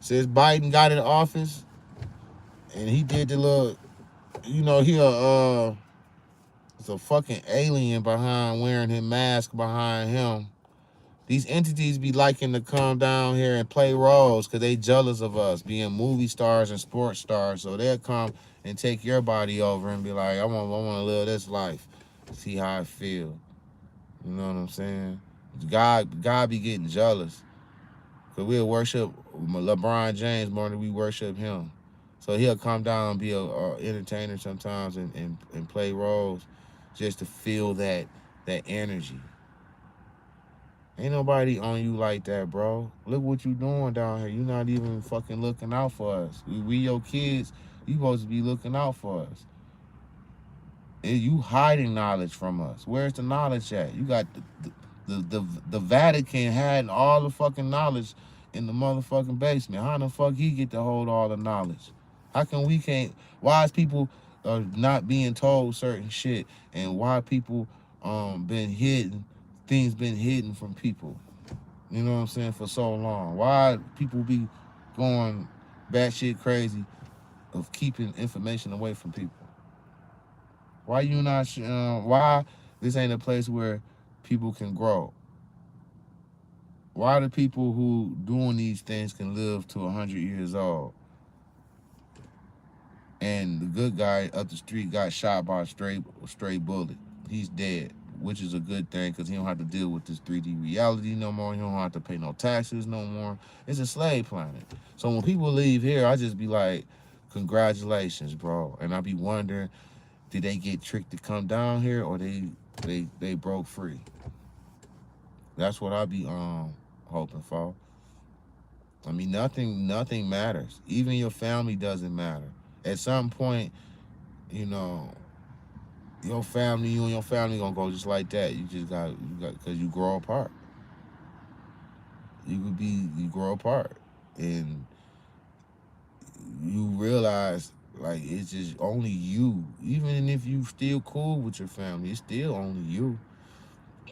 Since Biden got in office and he did the little, it's a fucking alien behind wearing his mask behind him. These entities be liking to come down here and play roles because they jealous of us being movie stars and sports stars. So they'll come and take your body over and be like, I want to live this life, see how I feel. You know what I'm saying? God be getting jealous because we'll worship LeBron James more than we worship him. So he'll come down and be a entertainer sometimes and play roles just to feel that energy. Ain't nobody on you like that, bro. Look what you doing down here. You not even fucking looking out for us. We your kids. You supposed to be looking out for us. And you hiding knowledge from us. Where's the knowledge at? You got the Vatican had all the fucking knowledge in the motherfucking basement. How the fuck he get to hold all the knowledge? How come we can't? Why is people not being told certain shit? And why people been hidden? Things been hidden from people. You know what I'm saying? For so long. Why people be going batshit crazy of keeping information away from people? Why you not? Why this ain't a place where people can grow? Why the people who doing these things can live to 100 years old, and the good guy up the street got shot by a stray bullet? He's dead, which is a good thing because he don't have to deal with this 3D reality no more. He don't have to pay no taxes no more. It's a slave planet. So when people leave here, I just be like, congratulations, bro. And I be wondering, did they get tricked to come down here or they broke free? That's what I be hoping for. I mean, nothing matters. Even your family doesn't matter. At some point, you know, you and your family gonna go just like that. Because you grow apart. You grow apart, and you realize like it's just only you. Even if you still cool with your family, it's still only you.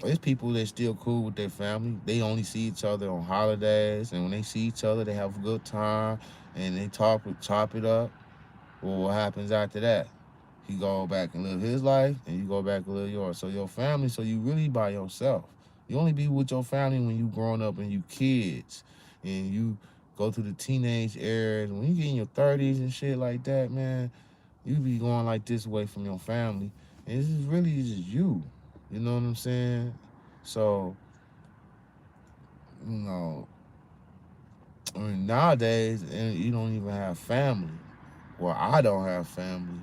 There's people that still cool with their family. They only see each other on holidays, and when they see each other, they have a good time, and they chop it up. Well, what happens after that? He go back and live his life, and you go back and live yours. So your family, so you really by yourself. You only be with your family when you growing up and you kids, and you go through the teenage years. When you get in your 30s and shit like that, man, you be going like this away from your family. And this is really just you. You know what I'm saying? So, you know, I mean, nowadays, and you don't even have family. Well, I don't have family.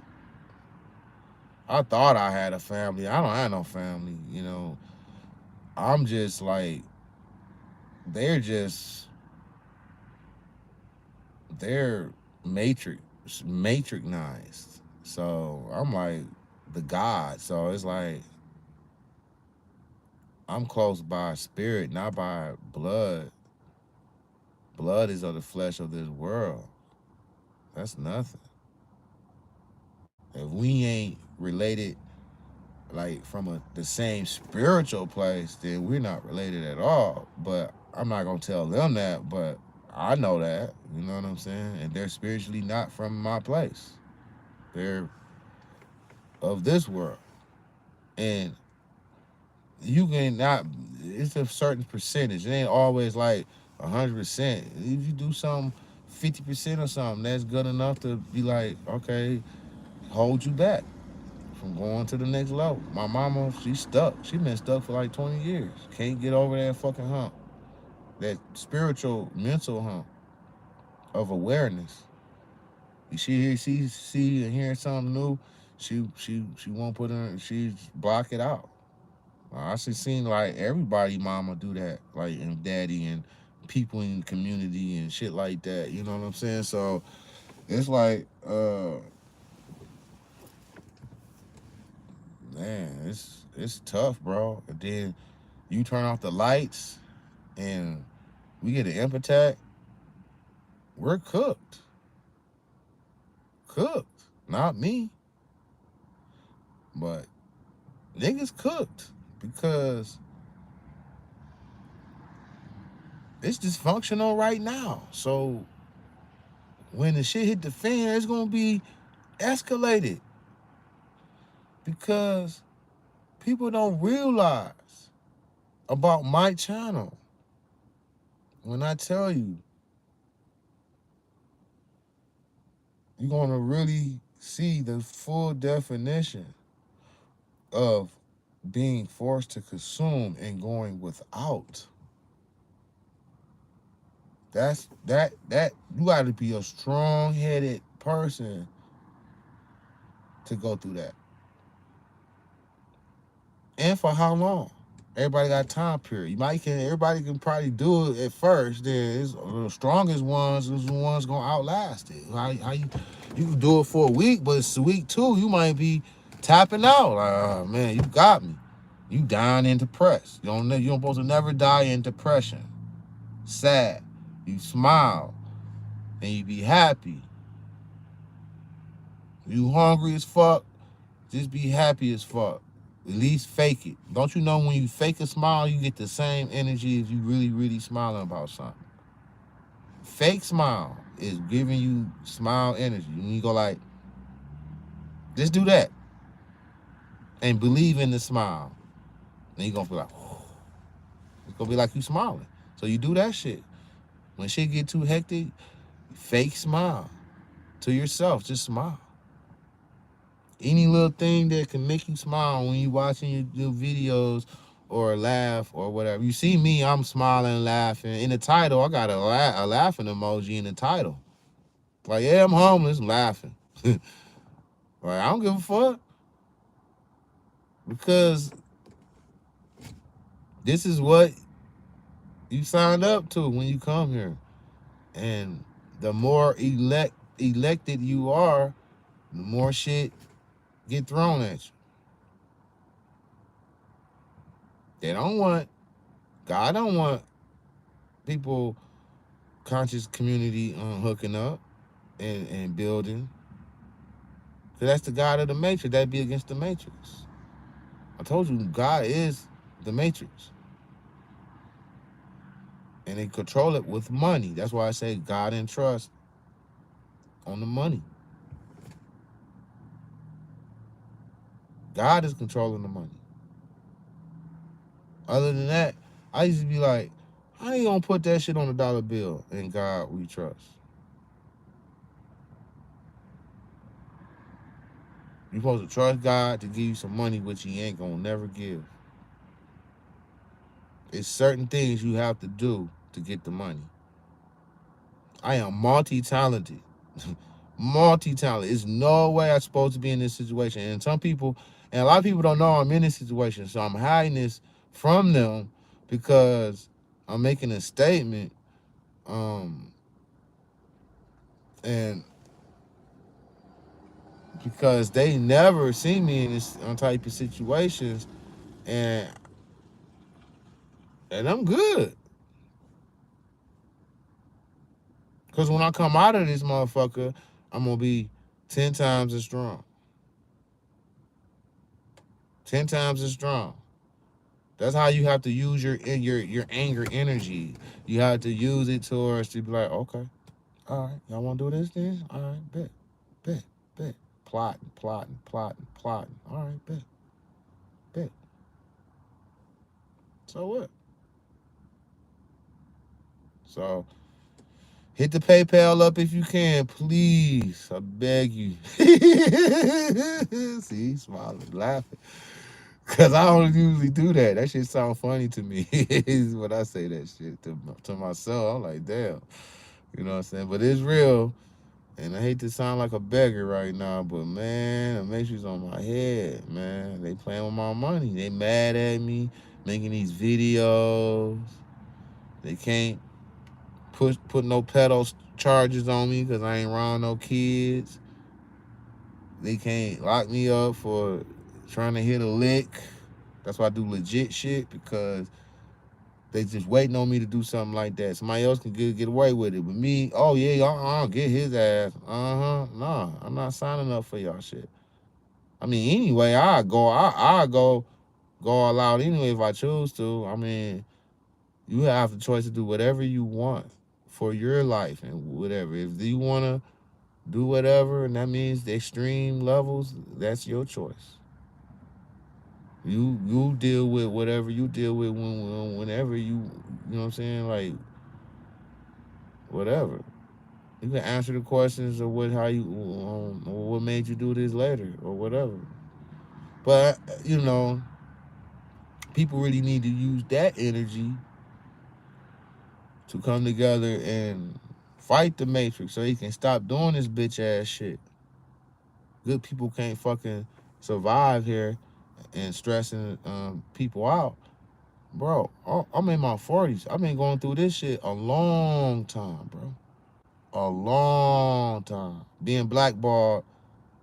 I thought I had a family. I don't have no family. You know, I'm just like they're just they're matrix matrixized. So I'm like the God. So it's like I'm close by spirit, not by blood. Blood is of the flesh of this world. That's nothing. If we ain't related like from the same spiritual place, then we're not related at all. But I'm not gonna tell them that, but I know that, you know what I'm saying? And they're spiritually not from my place. They're of this world. And you can not it's a certain percentage. It ain't always like 100%. If you do something 50% or something, that's good enough to be like, okay, hold you back from going to the next level. My mama, she's stuck. She been stuck for like 20 years. Can't get over that fucking hump. That spiritual, mental hump of awareness. See and hearing something new, she won't put in. She block it out. I see seen like everybody mama do that, like and daddy and people in the community and shit like that. You know what I'm saying? So it's like, man, it's tough, bro. And then you turn off the lights and we get an impact, we're cooked. Cooked. Not me, but niggas cooked because it's dysfunctional right now. So when the shit hit the fan, it's gonna be escalated because people don't realize about my channel. When I tell you, you're gonna really see the full definition of being forced to consume and going without. That you got to be a strong-headed person to go through that. And for how long? Everybody got a time period. Everybody can probably do it at first. Then it's the strongest ones is the ones gonna outlast it. How you can do it for a week, but it's week two, you might be tapping out. Like, oh, man, you got me. You dying in depressed. You don't supposed to never die in depression. Sad. You smile and you be happy. You hungry as fuck, just be happy as fuck. At least fake it. Don't you know when you fake a smile, you get the same energy if you really, really smiling about something. Fake smile is giving you smile energy. When you go like, just do that and believe in the smile. Then you're gonna be like, oh. It's gonna be like you smiling. So you do that shit. When shit get too hectic, fake smile to yourself. Just smile. Any little thing that can make you smile when you watching your videos or laugh or whatever. You see me, I'm smiling, laughing. In the title, I got a laughing emoji in the title. Like, yeah, I'm homeless, I'm laughing. Like, I don't give a fuck. Because this is what you signed up to when you come here. And the more elected you are, the more shit get thrown at you. They don't want, God don't want people, conscious community hooking up and building. Because that's the God of the Matrix. That'd be against the Matrix. I told you, God is the Matrix. And they control it with money. That's why I say God and trust on the money. God is controlling the money. Other than that, I used to be like, how you gonna put that shit on a dollar bill? In God we trust. You're supposed to trust God to give you some money, which He ain't gonna never give. It's certain things you have to do to get the money. I am multi-talented. Multi-talented. There's no way I'm supposed to be in this situation. And some people, and a lot of people don't know I'm in this situation. So I'm hiding this from them because I'm making a statement. Um, and because they never see me in this type of situations, and I'm good. Because when I come out of this motherfucker, I'm gonna be 10 times as strong. 10 times as strong. That's how you have to use your anger energy. You have to use it towards to be like, okay, all right, y'all want to do this then? All right, bet. Plotting. All right, bet. So what? So hit the PayPal up if you can, please. I beg you. See, smiling, laughing. Cause I don't usually do that. That shit sound funny to me. When I say that shit to myself, I'm like, damn. You know what I'm saying? But it's real. And I hate to sound like a beggar right now, but man, the Matrix on my head, man. They playing with my money. They mad at me, making these videos. They can't put no pedo charges on me because I ain't around no kids. They can't lock me up for trying to hit a lick. That's why I do legit shit, because they just waiting on me to do something like that. Somebody else can get away with it. But me, oh yeah, get his ass. Nah, I'm not signing up for y'all shit. I mean, anyway, I go all out anyway if I choose to. I mean, you have the choice to do whatever you want for your life and whatever. If you wanna do whatever, and that means the extreme levels, that's your choice. You deal with whatever you deal with whenever you know what I'm saying, like whatever. You can answer the questions of what made you do this later or whatever. But people really need to use that energy to come together and fight the Matrix so he can stop doing this bitch ass shit. Good people can't fucking survive here and stressing people out. Bro, I'm in my 40s. I've been going through this shit a long time, bro. A long time. Being blackballed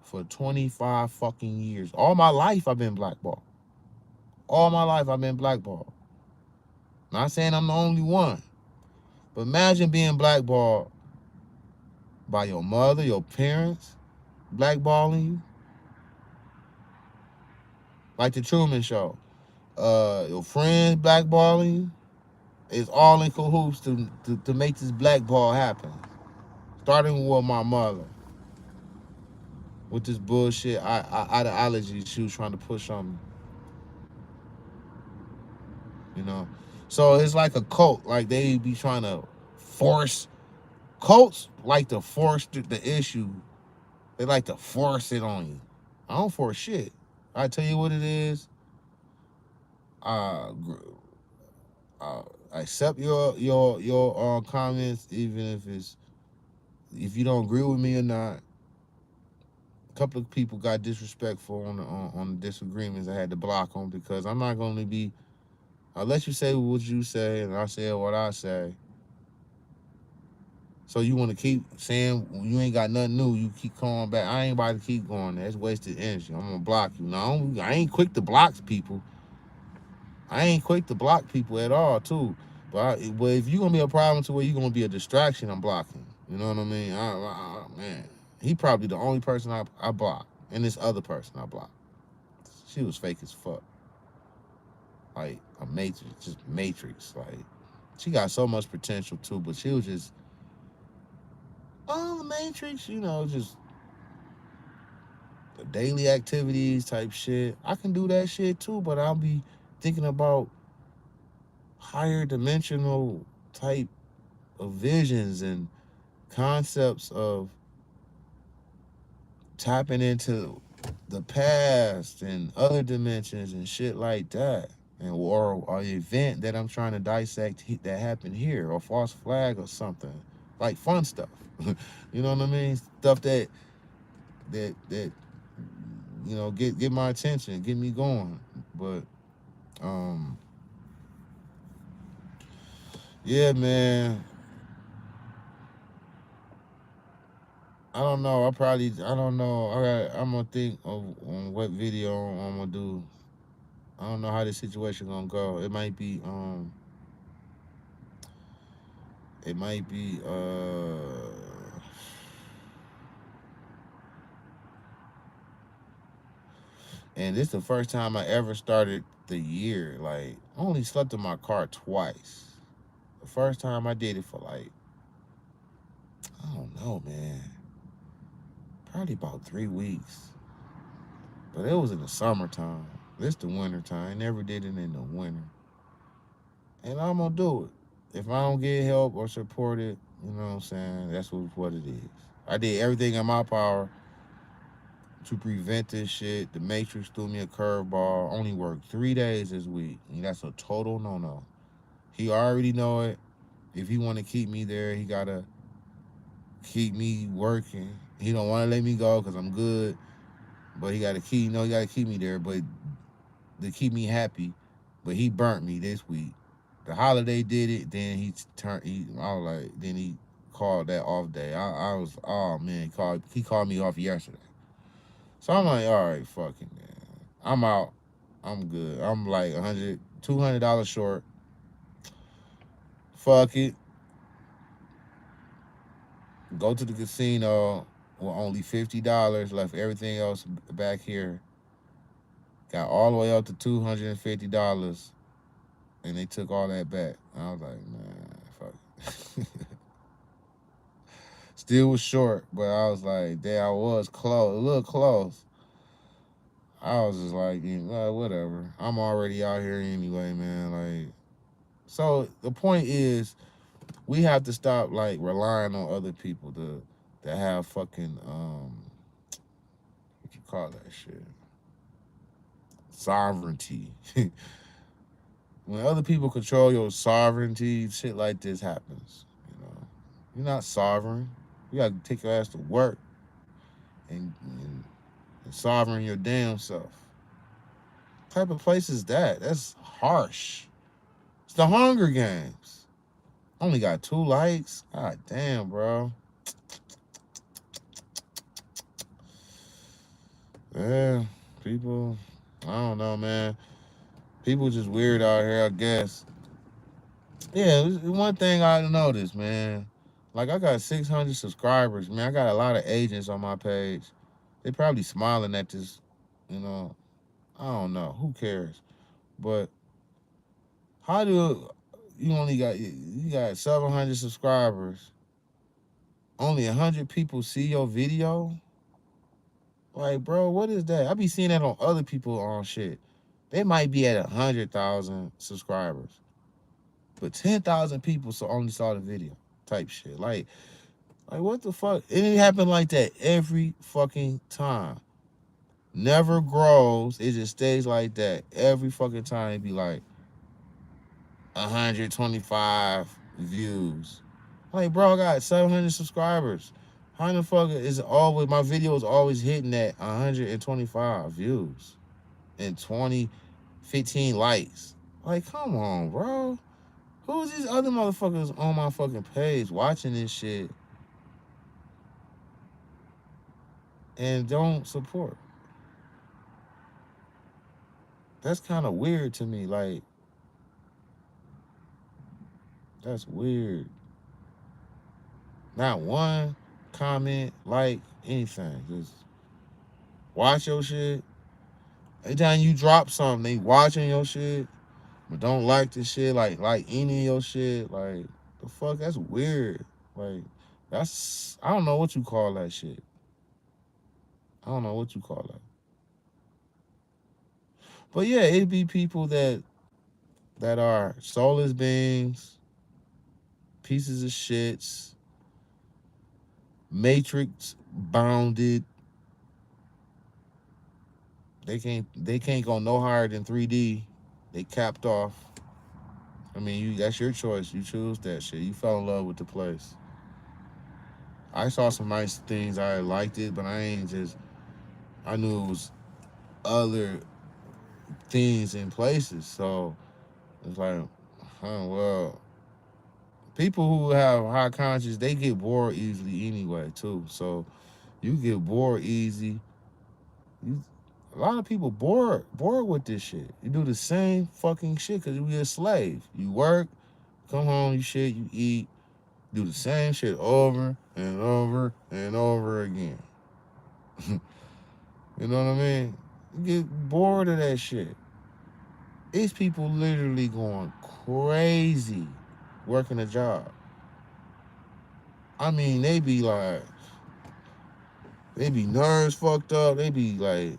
for 25 fucking years. All my life I've been blackballed. All my life I've been blackballed. Not saying I'm the only one. But imagine being blackballed by your mother, your parents, blackballing you. Like the Truman Show. Your friends blackballing you. It's all in cahoots to make this blackball happen. Starting with my mother. With this bullshit ideology she was trying to push on me. You know? So it's like a cult. Like they be trying to force. Cults like to force the issue. They like to force it on you. I don't force shit. I tell you what it is. Uh, uh I accept your comments, even if you don't agree with me or not. A couple of people got disrespectful on the disagreements. I had to block them because I'm not going to be. I'll let you say what you say, and I say what I say. So you want to keep saying you ain't got nothing new. You keep calling back. I ain't about to keep going there. It's wasted energy. I'm going to block you. No, I ain't quick to block people. I ain't quick to block people at all, too. But if you're going to be a problem to where you're going to be a distraction, I'm blocking. You know what I mean? Man, he probably the only person I block. And this other person I blocked. She was fake as fuck. Like a matrix, just matrix. Like she got so much potential too, but she was just the matrix. Just the daily activities type shit. I can do that shit too, but I'll be thinking about higher dimensional type of visions and concepts of tapping into the past and other dimensions and shit like that, and or an event that I'm trying to dissect that happened here, or false flag or something, like fun stuff. You know what I mean? Stuff that get my attention, get me going. But um, yeah, man. I don't know. I'm gonna think of on what video I'm gonna do. I don't know how this situation gonna go. It might be and this is the first time I ever started the year. Like, I only slept in my car twice. The first time I did it for like, I don't know, man, probably about 3 weeks. But it was in the summertime. This the winter time. I never did it in the winter. And I'm gonna do it. If I don't get help or support it, you know what I'm saying? That's what it is. I did everything in my power to prevent this shit. The Matrix threw me a curveball. Only worked 3 days this week. And that's a total no-no. He already know it. If he want to keep me there, he gotta keep me working. He don't want to let me go because I'm good, but he gotta keep me there, but to keep me happy. But he burnt me this week. The holiday did it. Then I was like. Then he called that off day. I was. Oh man, he called me off yesterday. So I'm like, all right, fucking man. I'm out. I'm good. I'm like $200 short. Fuck it. Go to the casino with only $50. Left everything else back here. Got all the way up to $250, and they took all that back. I was like, man, fuck. Still was short, but I was like, damn, I was close, a little close. I was just like, whatever. I'm already out here anyway, man. Like, so the point is, we have to stop like relying on other people to have fucking what you call that shit, sovereignty. When other people control your sovereignty, shit like this happens. You're not sovereign. You got to take your ass to work and sovereign your damn self. What type of place is that? That's harsh. It's the Hunger Games. Only got 2 likes. God damn, bro. Yeah, people. I don't know, man. People just weird out here, I guess. Yeah, one thing I noticed, man. Like, I got 600 subscribers, man. I got a lot of agents on my page. They probably smiling at this, you know. I don't know. Who cares? But how do you got 700 subscribers? Only 100 people see your video? Like, bro, what is that? I be seeing that on other people on shit. They might be at 100,000 subscribers, but 10,000 people only saw the video. Type shit. Like what the fuck? It happen like that every fucking time. Never grows. It just stays like that every fucking time. It be like 125 views. Like, bro, I got 700 subscribers. How the fuck is always my videos always hitting at 125 views and 15 likes? Like, come on, bro. Who's these other motherfuckers on my fucking page watching this shit and don't support? That's kind of weird to me. Like, that's weird. Not one comment, like, anything. Just watch your shit. Every time you drop something, they watching your shit, but don't like the shit, like any of your shit. Like, the fuck, that's weird. Like, I don't know what you call that shit. I don't know what you call that. But yeah, it be people that are soulless beings, pieces of shits, matrix bounded, They can't go no higher than 3D. They capped off. I mean, that's your choice. You choose that shit. You fell in love with the place. I saw some nice things. I liked it, but I ain't just. I knew it was other things in places. So it's like, well, people who have high conscience, they get bored easily anyway, too. So you get bored easy. You, a lot of people bored with this shit. You do the same fucking shit because you be a slave. You work, come home, you shit, you eat, do the same shit over and over and over again. You know what I mean? You get bored of that shit. It's people literally going crazy working a job. I mean, they be nerves fucked up. They be like,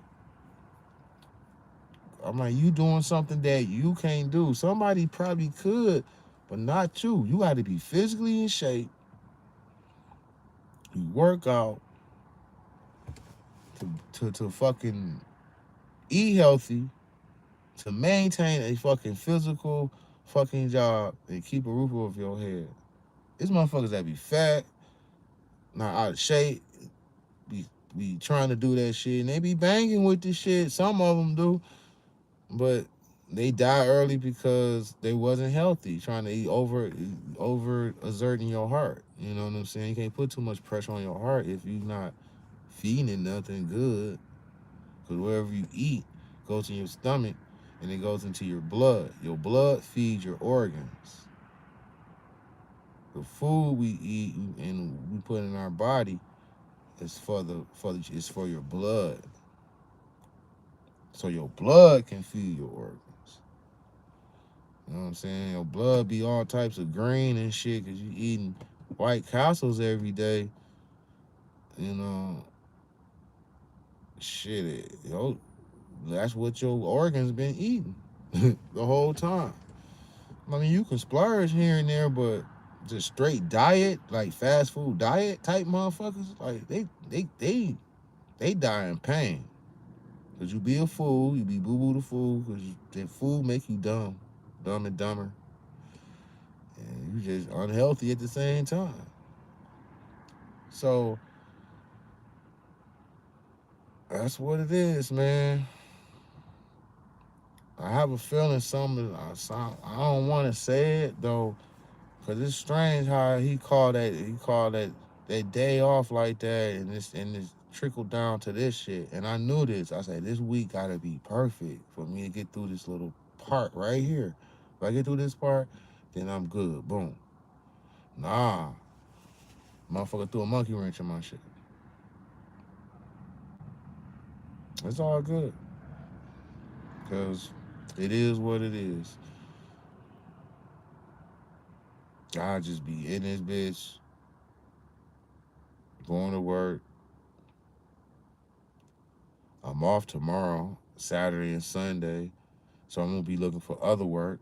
I'm like, you doing something that you can't do. Somebody probably could, but not you. You got to be physically in shape. You work out to fucking eat healthy, to maintain a fucking physical fucking job and keep a roof over your head. It's motherfuckers that be fat, not out of shape, be trying to do that shit, and they be banging with this shit. Some of them do, but they die early because they wasn't healthy, trying to eat over exerting your heart. You know what I'm saying? You can't put too much pressure on your heart if you're not feeding it nothing good. Because wherever you eat goes in your stomach and it goes into your blood. Your blood feeds your organs. The food we eat and we put in our body is is for your blood. So your blood can feed your organs. You know what I'm saying? Your blood be all types of green and shit because you eating White Castles every day. You know, shit, that's what your organs been eating the whole time. I mean, you can splurge here and there, but just straight diet, like fast food diet type motherfuckers, like they die in pain. Cause you be a fool, you be boo boo the fool, cause that food make you dumb and dumber, and you just unhealthy at the same time. So that's what it is, man. I have a feeling I don't want to say it though, cause it's strange how he called that day off like that, and this trickled down to this shit. And I knew this. I said this week gotta be perfect for me to get through this little part right here. If I get through this part, then I'm good. Boom. Nah, motherfucker threw a monkey wrench in my shit. It's all good, cause it is what it is. I just be in this bitch, going to work. I'm off tomorrow, Saturday and Sunday, so I'm gonna be looking for other work.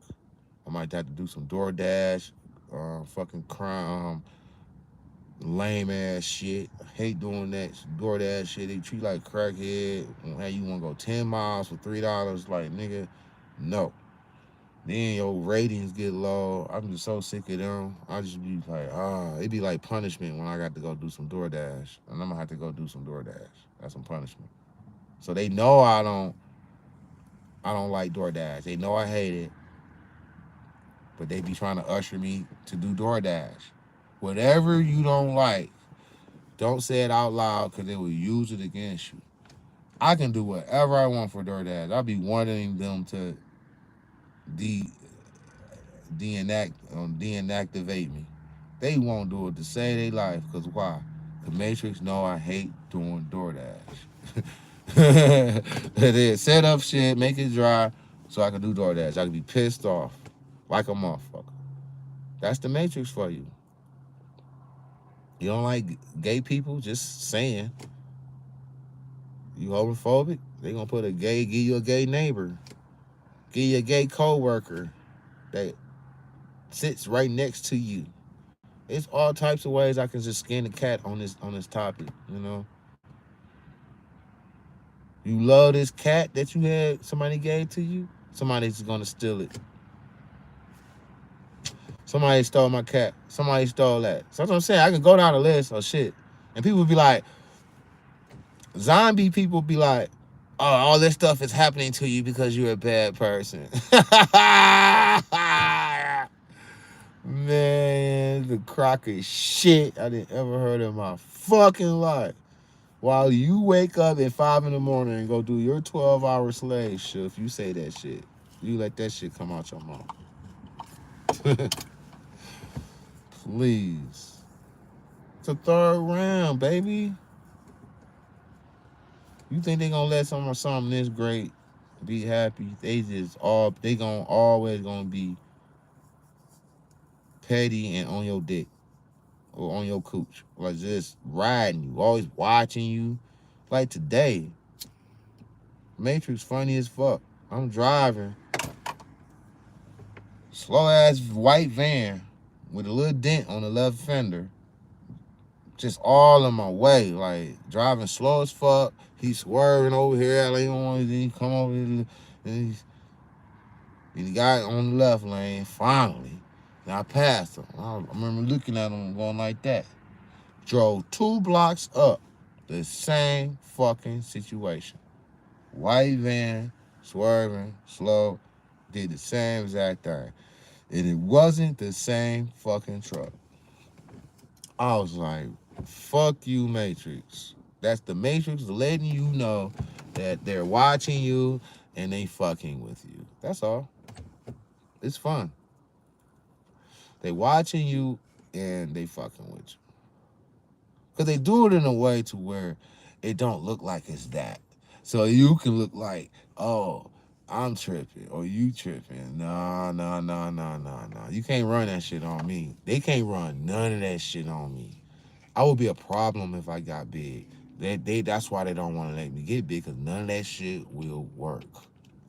I might have to do some DoorDash, fucking crime, lame ass shit. I hate doing that DoorDash shit. They treat you like crackhead. Hey, you wanna go 10 miles for $3? Like nigga, no. Then your ratings get low. I'm just so sick of them. I just be like, it'd be like punishment when I got to go do some DoorDash, and I'm gonna have to go do some DoorDash. That's some punishment. So they know I don't like DoorDash. They know I hate it, but they be trying to usher me to do DoorDash. Whatever you don't like, don't say it out loud because they will use it against you. I can do whatever I want for DoorDash. I'll be wanting them to de deactivate me. They won't do it to save their life because why? The Matrix know I hate doing DoorDash. They set up shit, make it dry, so I can do DoorDash. I can be pissed off like a motherfucker. That's the Matrix for you. You don't like gay people? Just saying. You homophobic? They gonna give you a gay neighbor, give you a gay coworker that sits right next to you. It's all types of ways I can just skin the cat on this topic. You know, You love this cat that you had, somebody gave to you, somebody's gonna steal it. Somebody stole my cat. Somebody stole that. So that's what I'm saying. I can go down the list of shit. And people be like, zombie people be like, oh, all this stuff is happening to you because you're a bad person. Man, the crock of shit I didn't ever heard in my fucking life. While you wake up at 5 in the morning and go do your 12-hour slave shift, you say that shit. You let that shit come out your mouth. Please. It's a third round, baby. You think they gonna let something this great be happy? They gonna always gonna be petty and on your dick or on your cooch. Like just riding you, always watching you. Like today, Matrix funny as fuck. I'm driving. Slow ass white van with a little dent on the left fender. Just all in my way. Like driving slow as fuck. He's swerving over here. Like, then he come over here and he got on the left lane finally. And I passed him. I remember looking at him going like that. Drove 2 blocks up. The same fucking situation. White van, swerving, slow, did the same exact thing. And it wasn't the same fucking truck. I was like, fuck you, Matrix. That's the Matrix letting you know that they're watching you and they fucking with you. That's all. It's fun. They watching you and they fucking with you. Because they do it in a way to where it don't look like it's that. So you can look like, oh, I'm tripping or you tripping. No. You can't run that shit on me. They can't run none of that shit on me. I would be a problem if I got big. That's why they don't want to let me get big, because none of that shit will work.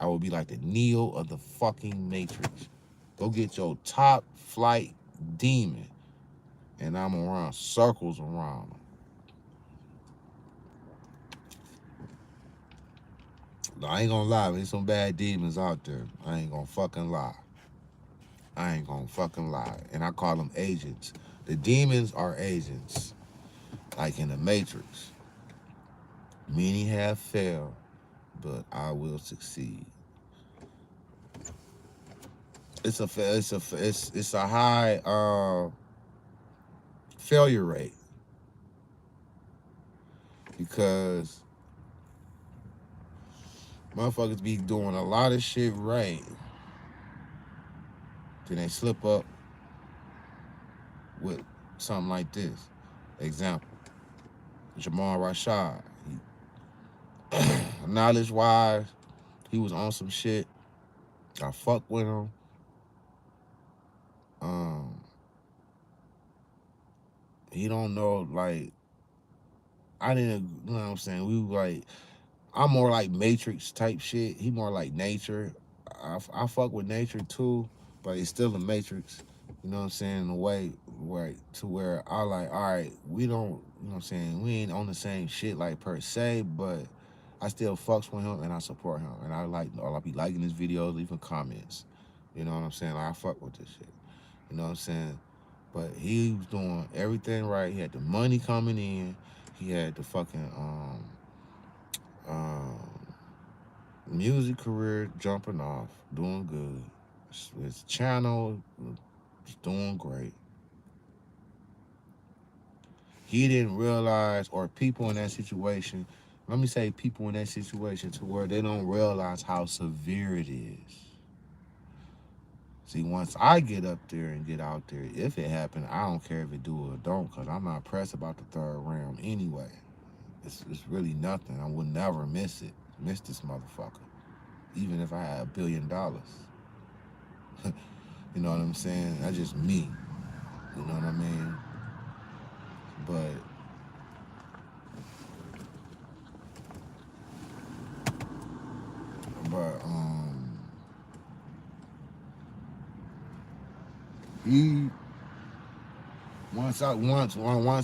I would be like the Neo of the fucking Matrix. Go get your top flight demon, and I'm around circles around them. I ain't gonna lie, there's some bad demons out there. I ain't gonna fucking lie. And I call them agents. The demons are agents, like in the Matrix. Many have failed, but I will succeed. It's a high failure rate, because motherfuckers be doing a lot of shit right, then they slip up with something like this. Example, Jamal Rashad. Knowledge wise, he was on some shit. I fuck with him. He don't know, like, I didn't, you know what I'm saying? We were like, I'm more like Matrix type shit. He more like nature. I fuck with nature too, but it's still a Matrix. You know what I'm saying? In a way where I like, all right, we don't, you know what I'm saying? We ain't on the same shit like per se, but I still fucks with him and I support him. And I'll be liking his videos, leaving comments. You know what I'm saying? Like, I fuck with this shit. You know what I'm saying? But he was doing everything right. He had the money coming in. He had the fucking music career jumping off, doing good. His channel was doing great. He didn't realize, or people in that situation, let me say people in that situation, to where they don't realize how severe it is. See, once I get up there and get out there, if it happened, I don't care if it do or don't, because I'm not pressed about the third round anyway. It's really nothing. I would never miss this motherfucker, even if I had $1 billion. You know what I'm saying? That's just me. You know what I mean? But he once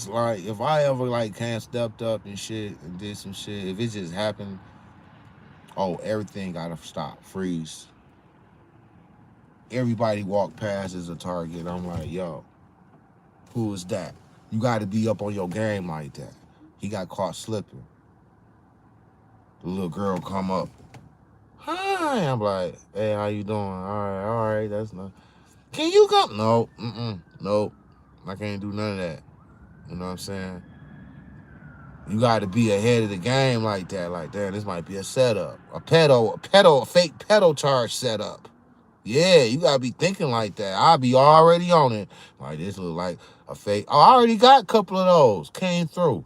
like, if I ever like kind of stepped up and shit and did some shit, if it just happened Oh, everything gotta stop, freeze. Everybody walk past as a target. I'm like, yo, who is that? You gotta be up on your game like that. He got caught slipping. The little girl come up. Hi. I'm like, hey, how you doing? All right, that's not. Can you come? No, nope. I can't do none of that. You know what I'm saying? You got to be ahead of the game like that. Like, damn, this might be a setup, a fake pedo charge setup. Yeah, you gotta be thinking like that. I'll be already on it. Like this look like a fake. Oh, I already got a couple of those. Came through.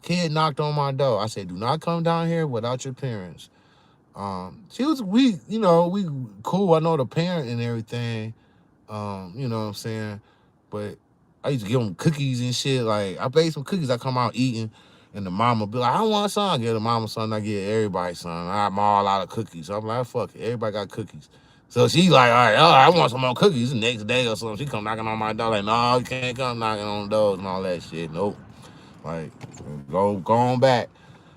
Kid knocked on my door. I said, do not come down here without your parents. We cool. I know the parent and everything. You know what I'm saying? But I used to give them cookies and shit. Like I baked some cookies. I come out eating, and the mama be like, "I want some." I get the mama some. I get everybody some. I'm all out of cookies. So I'm like, "Fuck it." Everybody got cookies. So she like, "All right, I want some more cookies." The next day or something, she come knocking on my door like, "No, you can't come knocking on doors and all that shit." Nope. Like, go on back.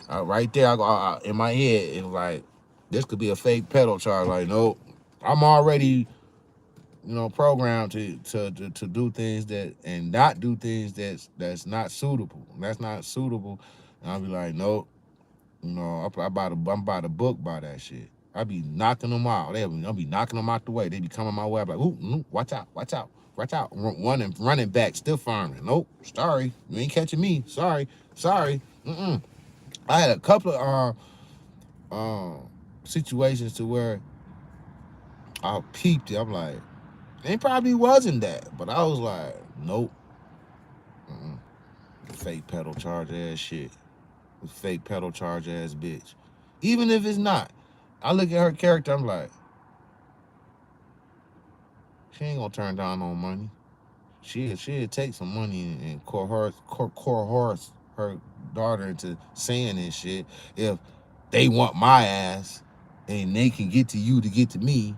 Right there, I go in my head. It was like, this could be a fake pedal charge. Like, nope. I'm already programmed to do things that and not do things that's not suitable. That's not suitable. And I'll be like, nope. I'm by the book by that shit. I be knocking them out. I'll be knocking them out the way. They be coming my way. I'm like, ooh, watch out, watch out. Running back, still farming. Nope, sorry, you ain't catching me. Sorry. I had a couple of situations to where I peeped it. I'm like, it probably wasn't that, but I was like, nope. Fake pedal charge ass shit. Fake pedal charge ass bitch. Even if it's not, I look at her character. I'm like, she ain't gonna turn down no money. She'll take some money and coerce her daughter into saying this shit. If they want my ass and they can get to you to get to me,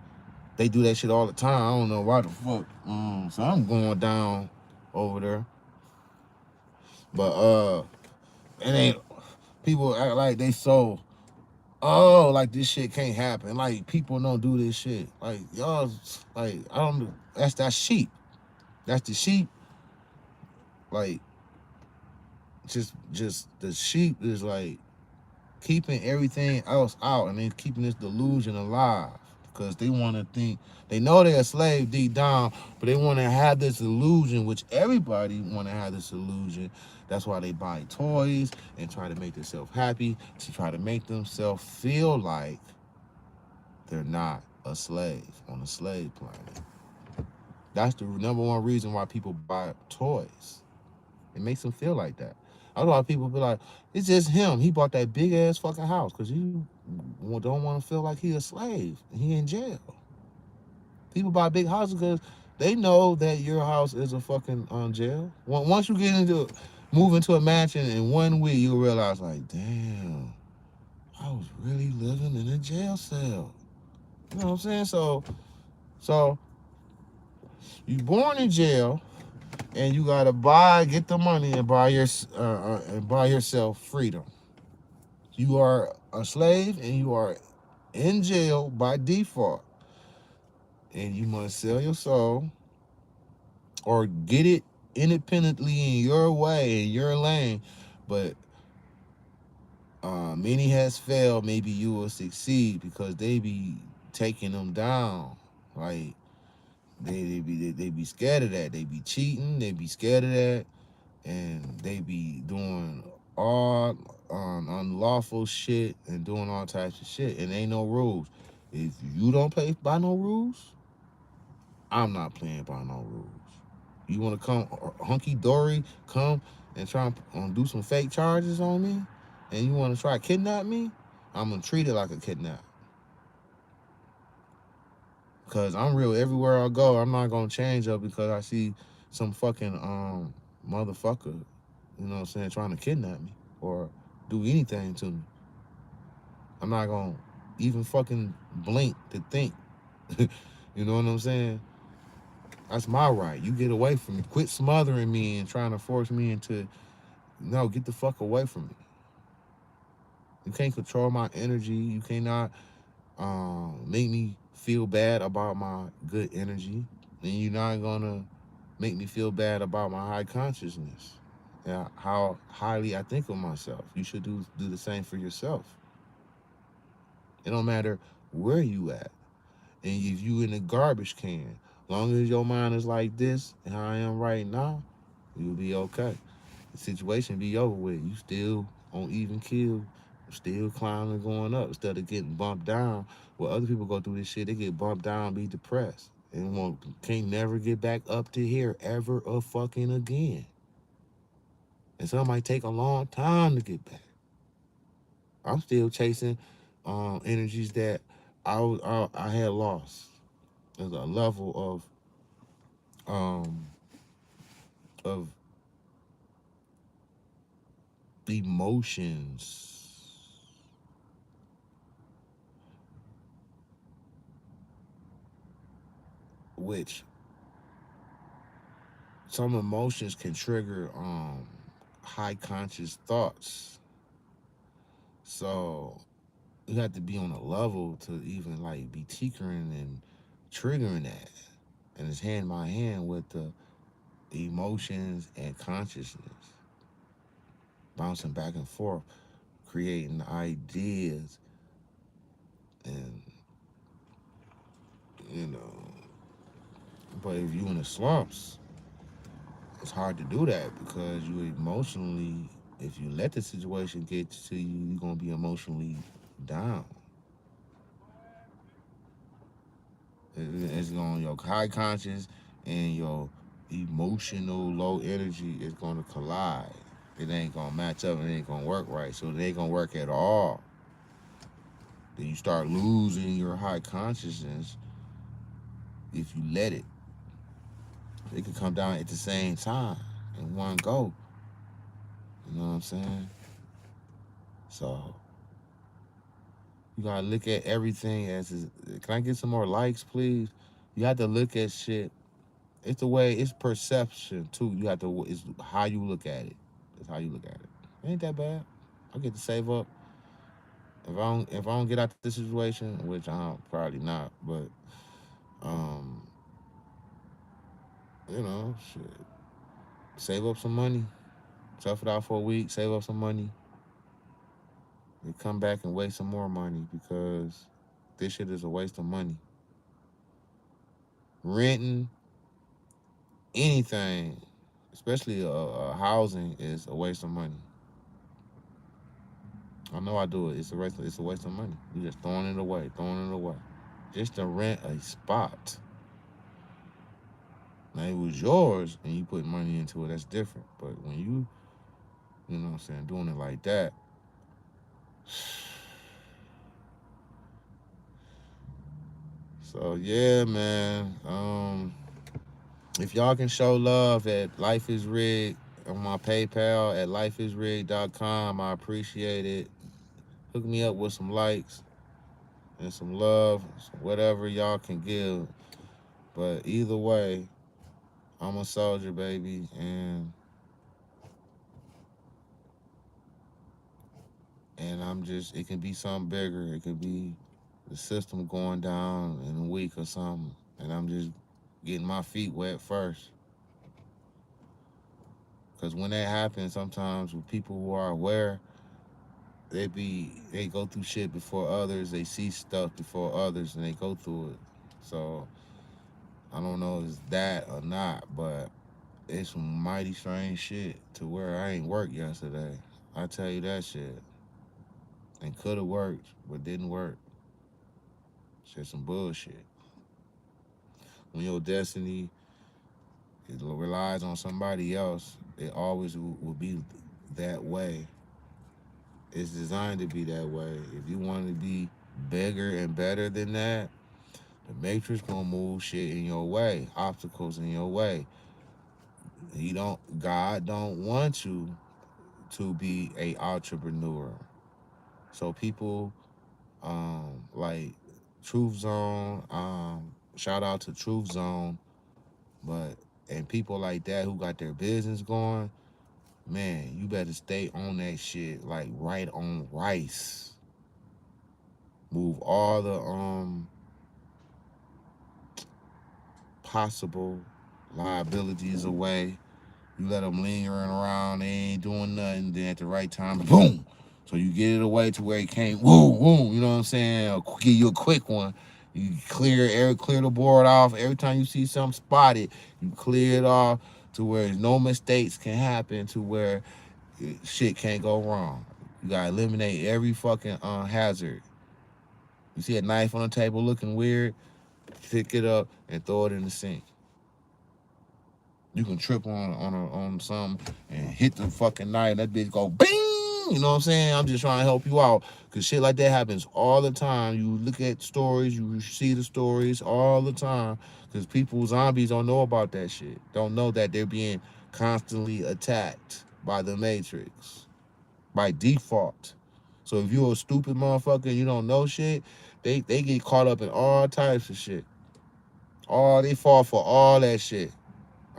they do that shit all the time. I don't know why the fuck. So I'm going down over there. But it ain't people act like they so like this shit can't happen. Like people don't do this shit. Like y'all like I don't know. That's sheep. That's the sheep. Like just the sheep is like keeping everything else out and then keeping this delusion alive because they want to think they know they're a slave deep down, but they want to have this illusion, which everybody want to have this illusion. That's why they buy toys and try to make themselves happy, to try to make themselves feel like they're not a slave on a slave planet. That's the number one reason why people buy toys. It makes them feel like that. A lot of people be like, it's just him. He bought that big ass fucking house because he don't want to feel like he a slave. He in jail. People buy big houses because they know that your house is a fucking jail. Once you move into a mansion in 1 week, you'll realize like, damn, I was really living in a jail cell. You know what I'm saying? So you born in jail, and you gotta get the money and buy yourself freedom. You are a slave, and you are in jail by default, and you must sell your soul or get it independently in your way, in your lane. But many has failed. Maybe you will succeed because they be taking them down. Like they be scared of that. They be cheating. They be scared of that, and they be doing all unlawful shit and doing all types of shit. And ain't no rules. If you don't play by no rules, I'm not playing by no rules. You want to come hunky dory, come and try and do some fake charges on me, and you want to try to kidnap me, I'm gonna treat it like a kidnap. Cause I'm real everywhere I go. I'm not gonna change up because I see some fucking motherfucker, you know what I'm saying, trying to kidnap me or do anything to me. I'm not gonna even fucking blink to think. You know what I'm saying? That's my right. You get away from me. Quit smothering me and trying to force me into no, get the fuck away from me. You can't control my energy. You cannot make me feel bad about my good energy. And you're not gonna make me feel bad about my high consciousness. Yeah, how highly I think of myself. You should do the same for yourself. It don't matter where you at. And if you in the garbage can, long as your mind is like this and how I am right now, you'll be okay. The situation be over with. You still on even kill, still climbing, going up instead of getting bumped down. Where other people go through this shit, they get bumped down, be depressed, and can't never get back up to here ever a fucking again. And some might take a long time to get back. I'm still chasing energies that I had lost. There's a level um, of emotions which some emotions can trigger high conscious thoughts. So you have to be on a level to even like be tinkering and triggering that. And it's hand by hand with the emotions and consciousness, bouncing back and forth, creating ideas, and you know. But if you in the slumps, it's hard to do that because you emotionally, if you let the situation get to you, you're gonna be emotionally down. It's going your high conscious and your emotional low energy is gonna collide. It ain't gonna match up. It ain't gonna work right. So it ain't gonna work at all. Then you start losing your high consciousness if you let it. It could come down at the same time in one go. You know what I'm saying? So you gotta look at everything as. Can I get some more likes, please? You have to look at shit. It's the way. It's perception too. You have to. It's how you look at it. It's how you look at it. It ain't that bad. I get to save up. If I don't get out this situation, which I'm probably not, but um, shit, save up some money, tough it out for a week, save up some money, and come back and waste some more money because this shit is a waste of money. Renting anything, especially housing, is a waste of money. I know I do it. It's a waste of money. You just throwing it away, throwing it away, just to rent a spot. Now it was yours and you put money into it. That's different. But when you know what I'm saying, doing it like that. So yeah, man. If y'all can show love at Life is Rigged on my PayPal at lifeisrigged.com, I appreciate it. Hook me up with some likes and some love, whatever y'all can give. But either way, I'm a soldier, baby, and I'm just. It can be something bigger. It could be the system going down in a week or something, and I'm just getting my feet wet first. Because when that happens, sometimes with people who are aware, they go through shit before others. They see stuff before others, and they go through it. So I don't know if it's that or not, but it's some mighty strange shit to where I ain't worked yesterday. I tell you that shit. And could have worked, but didn't work. Shit, some bullshit. When your destiny it relies on somebody else, it always will be that way. It's designed to be that way. If you want to be bigger and better than that, the matrix gonna move shit in your way, obstacles in your way. God don't want you to be a entrepreneur. So people like Truth Zone, shout out to Truth Zone, but and people like that who got their business going, man, you better stay on that shit like right on rice. Move all the possible liabilities away. You let them lingering around, they ain't doing nothing. Then at the right time, boom. So you get it away to where it can't, woo, woo. You know what I'm saying? Give you a quick one. You clear the board off. Every time you see something spotted, you clear it off to where no mistakes can happen. To where shit can't go wrong. You gotta eliminate every fucking hazard. You see a knife on the table looking weird, pick it up and throw it in the sink. You can trip on something and hit the fucking knife. That bitch go bing. You know what I'm saying? I'm just trying to help you out because shit like that happens all the time. You look at stories, you see the stories all the time because people, zombies, don't know about that shit. Don't know that they're being constantly attacked by the Matrix by default. So if you're a stupid motherfucker and you don't know shit, they get caught up in all types of shit. They fall for all that shit.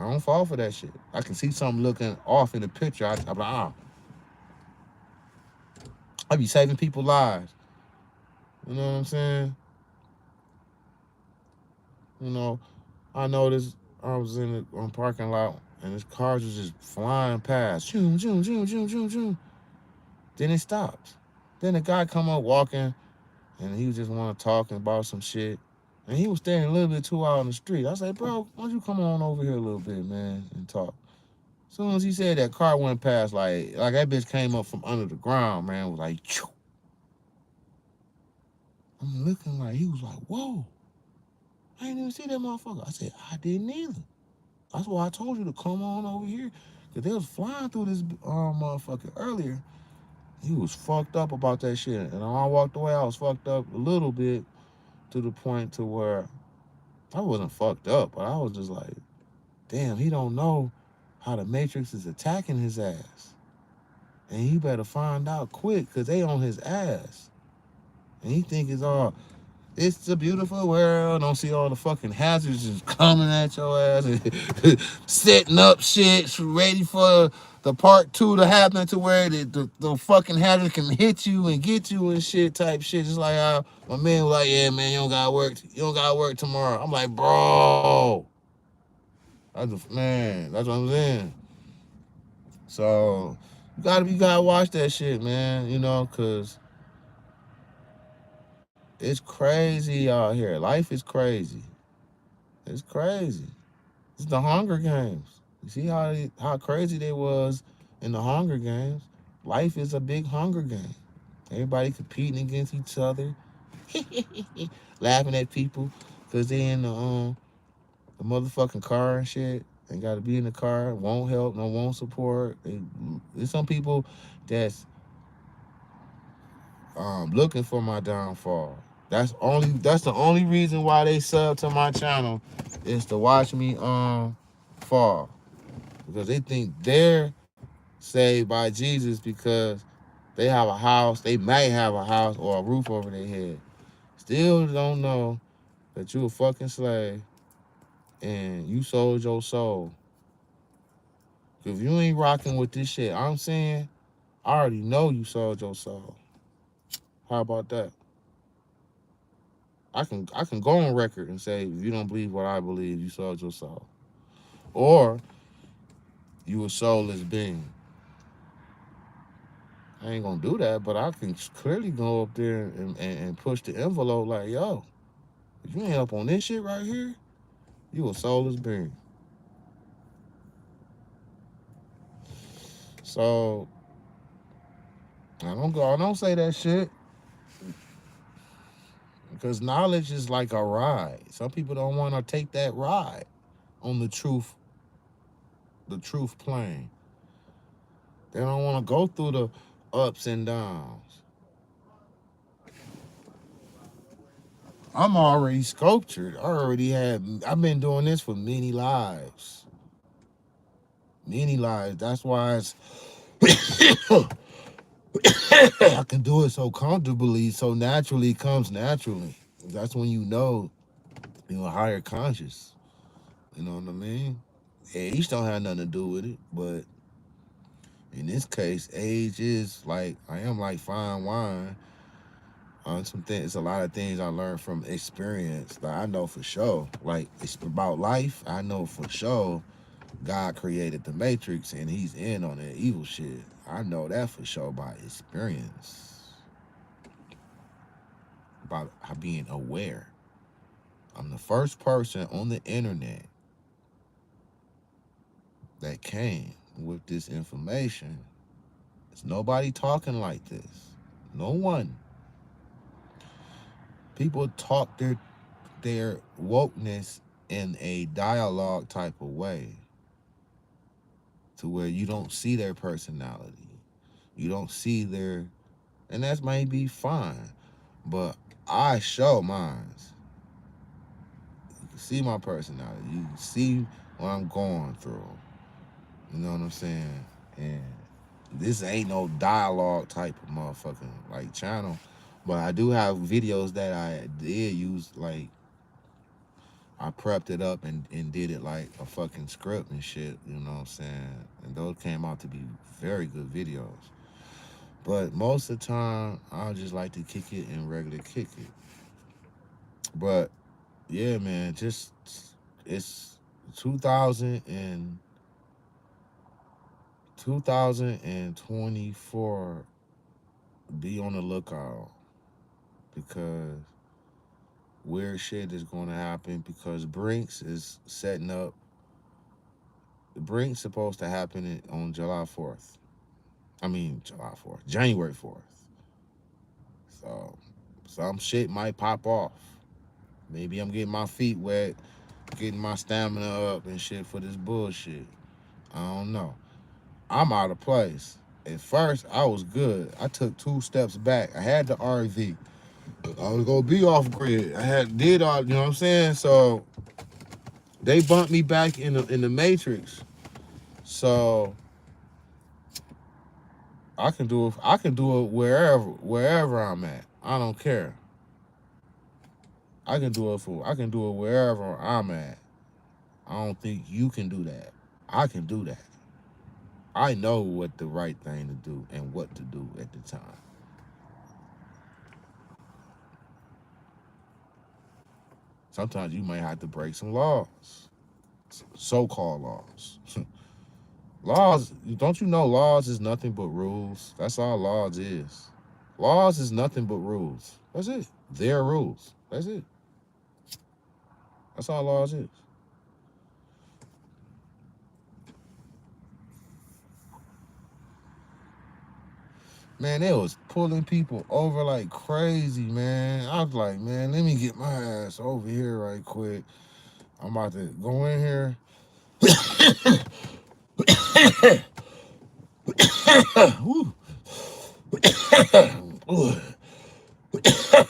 I don't fall for that shit. I can see something looking off in the picture. I'm like, I be saving people's lives. You know what I'm saying? You know, I noticed I was in the parking lot and this cars was just flying past. Zoom, zoom, zoom, zoom, zoom, zoom. Then it stops. Then the guy come up walking and he just want to talk about some shit. And he was standing a little bit too out on the street. I was like, bro, why don't you come on over here a little bit, man, and talk? As soon as he said that, car went past, like that bitch came up from under the ground, man. Was like, Chew. I'm looking like, he was like, whoa. I didn't even see that motherfucker. I said, I didn't either. That's why I told you to come on over here. Because they was flying through this motherfucker earlier. He was fucked up about that shit. And when I walked away, I was fucked up a little bit to the point to where I wasn't fucked up, but I was just like, damn, he don't know how the Matrix is attacking his ass. And he better find out quick because they on his ass. And he think it's a beautiful world. Don't see all the fucking hazards just coming at your ass and setting up shit ready for the part two to happen to where the fucking hazard can hit you and get you and shit type shit. Just like how my man was like, yeah, man, you don't gotta work. You don't gotta work tomorrow. I'm like, bro. That's what I'm saying. So you gotta watch that shit, man. You know, cause it's crazy out here. Life is crazy. It's crazy. It's the Hunger Games. You see how crazy they was in the Hunger Games. Life is a big Hunger Game. Everybody competing against each other, laughing at people because they in the motherfucking car and shit. They got to be in the car. Won't help. No, won't support. There's some people that's looking for my downfall. That's the only reason why they sub to my channel is to watch me fall. Because they think they're saved by Jesus because they have a house, they might have a house or a roof over their head. Still don't know that you a fucking slave and you sold your soul. If you ain't rocking with this shit I'm saying, I already know you sold your soul. How about that? I can go on record and say if you don't believe what I believe, you sold your soul. Or you a soulless being. I ain't gonna do that, but I can clearly go up there and push the envelope like, yo, if you ain't up on this shit right here, you a soulless being. So I don't say that shit because knowledge is like a ride. Some people don't want to take that ride on the truth plane. They don't want to go through the ups and downs. I'm already sculptured. I've been doing this for many lives. Many lives. That's why I can do it so comfortably, so naturally it comes naturally. That's when you know you're a higher conscious. You know what I mean? Yeah, each don't have nothing to do with it, but In this case, age is like I am like fine wine. On some things, it's a lot of things I learned from experience that I know for sure. Like it's about life. I know for sure God created the Matrix and He's in on that evil shit. I know that for sure by experience, by being aware. I'm the first person on the internet that came with this information. There's nobody talking like this. No one. People talk their wokeness in a dialogue type of way to where you don't see their personality. You don't see their, and that might be fine, but I show mine. You can see my personality. You can see what I'm going through. You know what I'm saying? And this ain't no dialogue type of motherfucking like channel, but I do have videos that I did use. Like I prepped it up and did it like a fucking script and shit. You know what I'm saying? And those came out to be very good videos. But most of the time, I just like to kick it and regular kick it. But yeah, man, just it's 2024. Be on the lookout because weird shit is going to happen because Brinks is setting up. The Brinks supposed to happen on July 4th. I mean July 4th, January 4th. So some shit might pop off. Maybe I'm getting my feet wet, getting my stamina up and shit for this bullshit. I don't know. I'm out of place. At first, I was good. I took 2 steps back. I had the RV. I was gonna be off grid. Did all, you know what I'm saying? So they bumped me back in the matrix. So I can do it. I can do it wherever I'm at. I don't care. I can do it wherever I'm at. I don't think you can do that. I can do that. I know what the right thing to do and what to do at the time. Sometimes you might have to break some laws, so-called laws. Laws, don't you know laws is nothing but rules? That's all laws is. Laws is nothing but rules. That's it. Their rules. That's it. That's all laws is. Man, they was pulling people over like crazy, man. I was like, man, let me get my ass over here right quick. I'm about to go in here.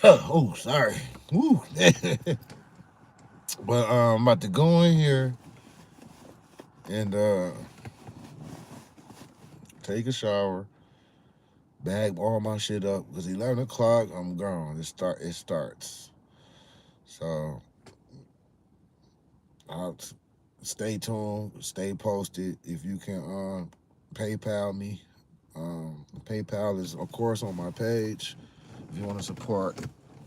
Oh, sorry. But I'm about to go in here and take a shower, bag all my shit up because 11 o'clock I'm gone. It starts. So I'll stay tuned, stay posted. If you can PayPal me. PayPal is of course on my page if you want to support.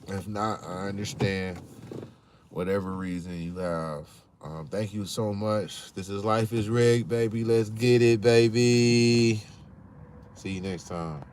If not, I understand whatever reason you have. Thank you so much. This is Life is Rigged, baby. Let's get it, baby. See you next time.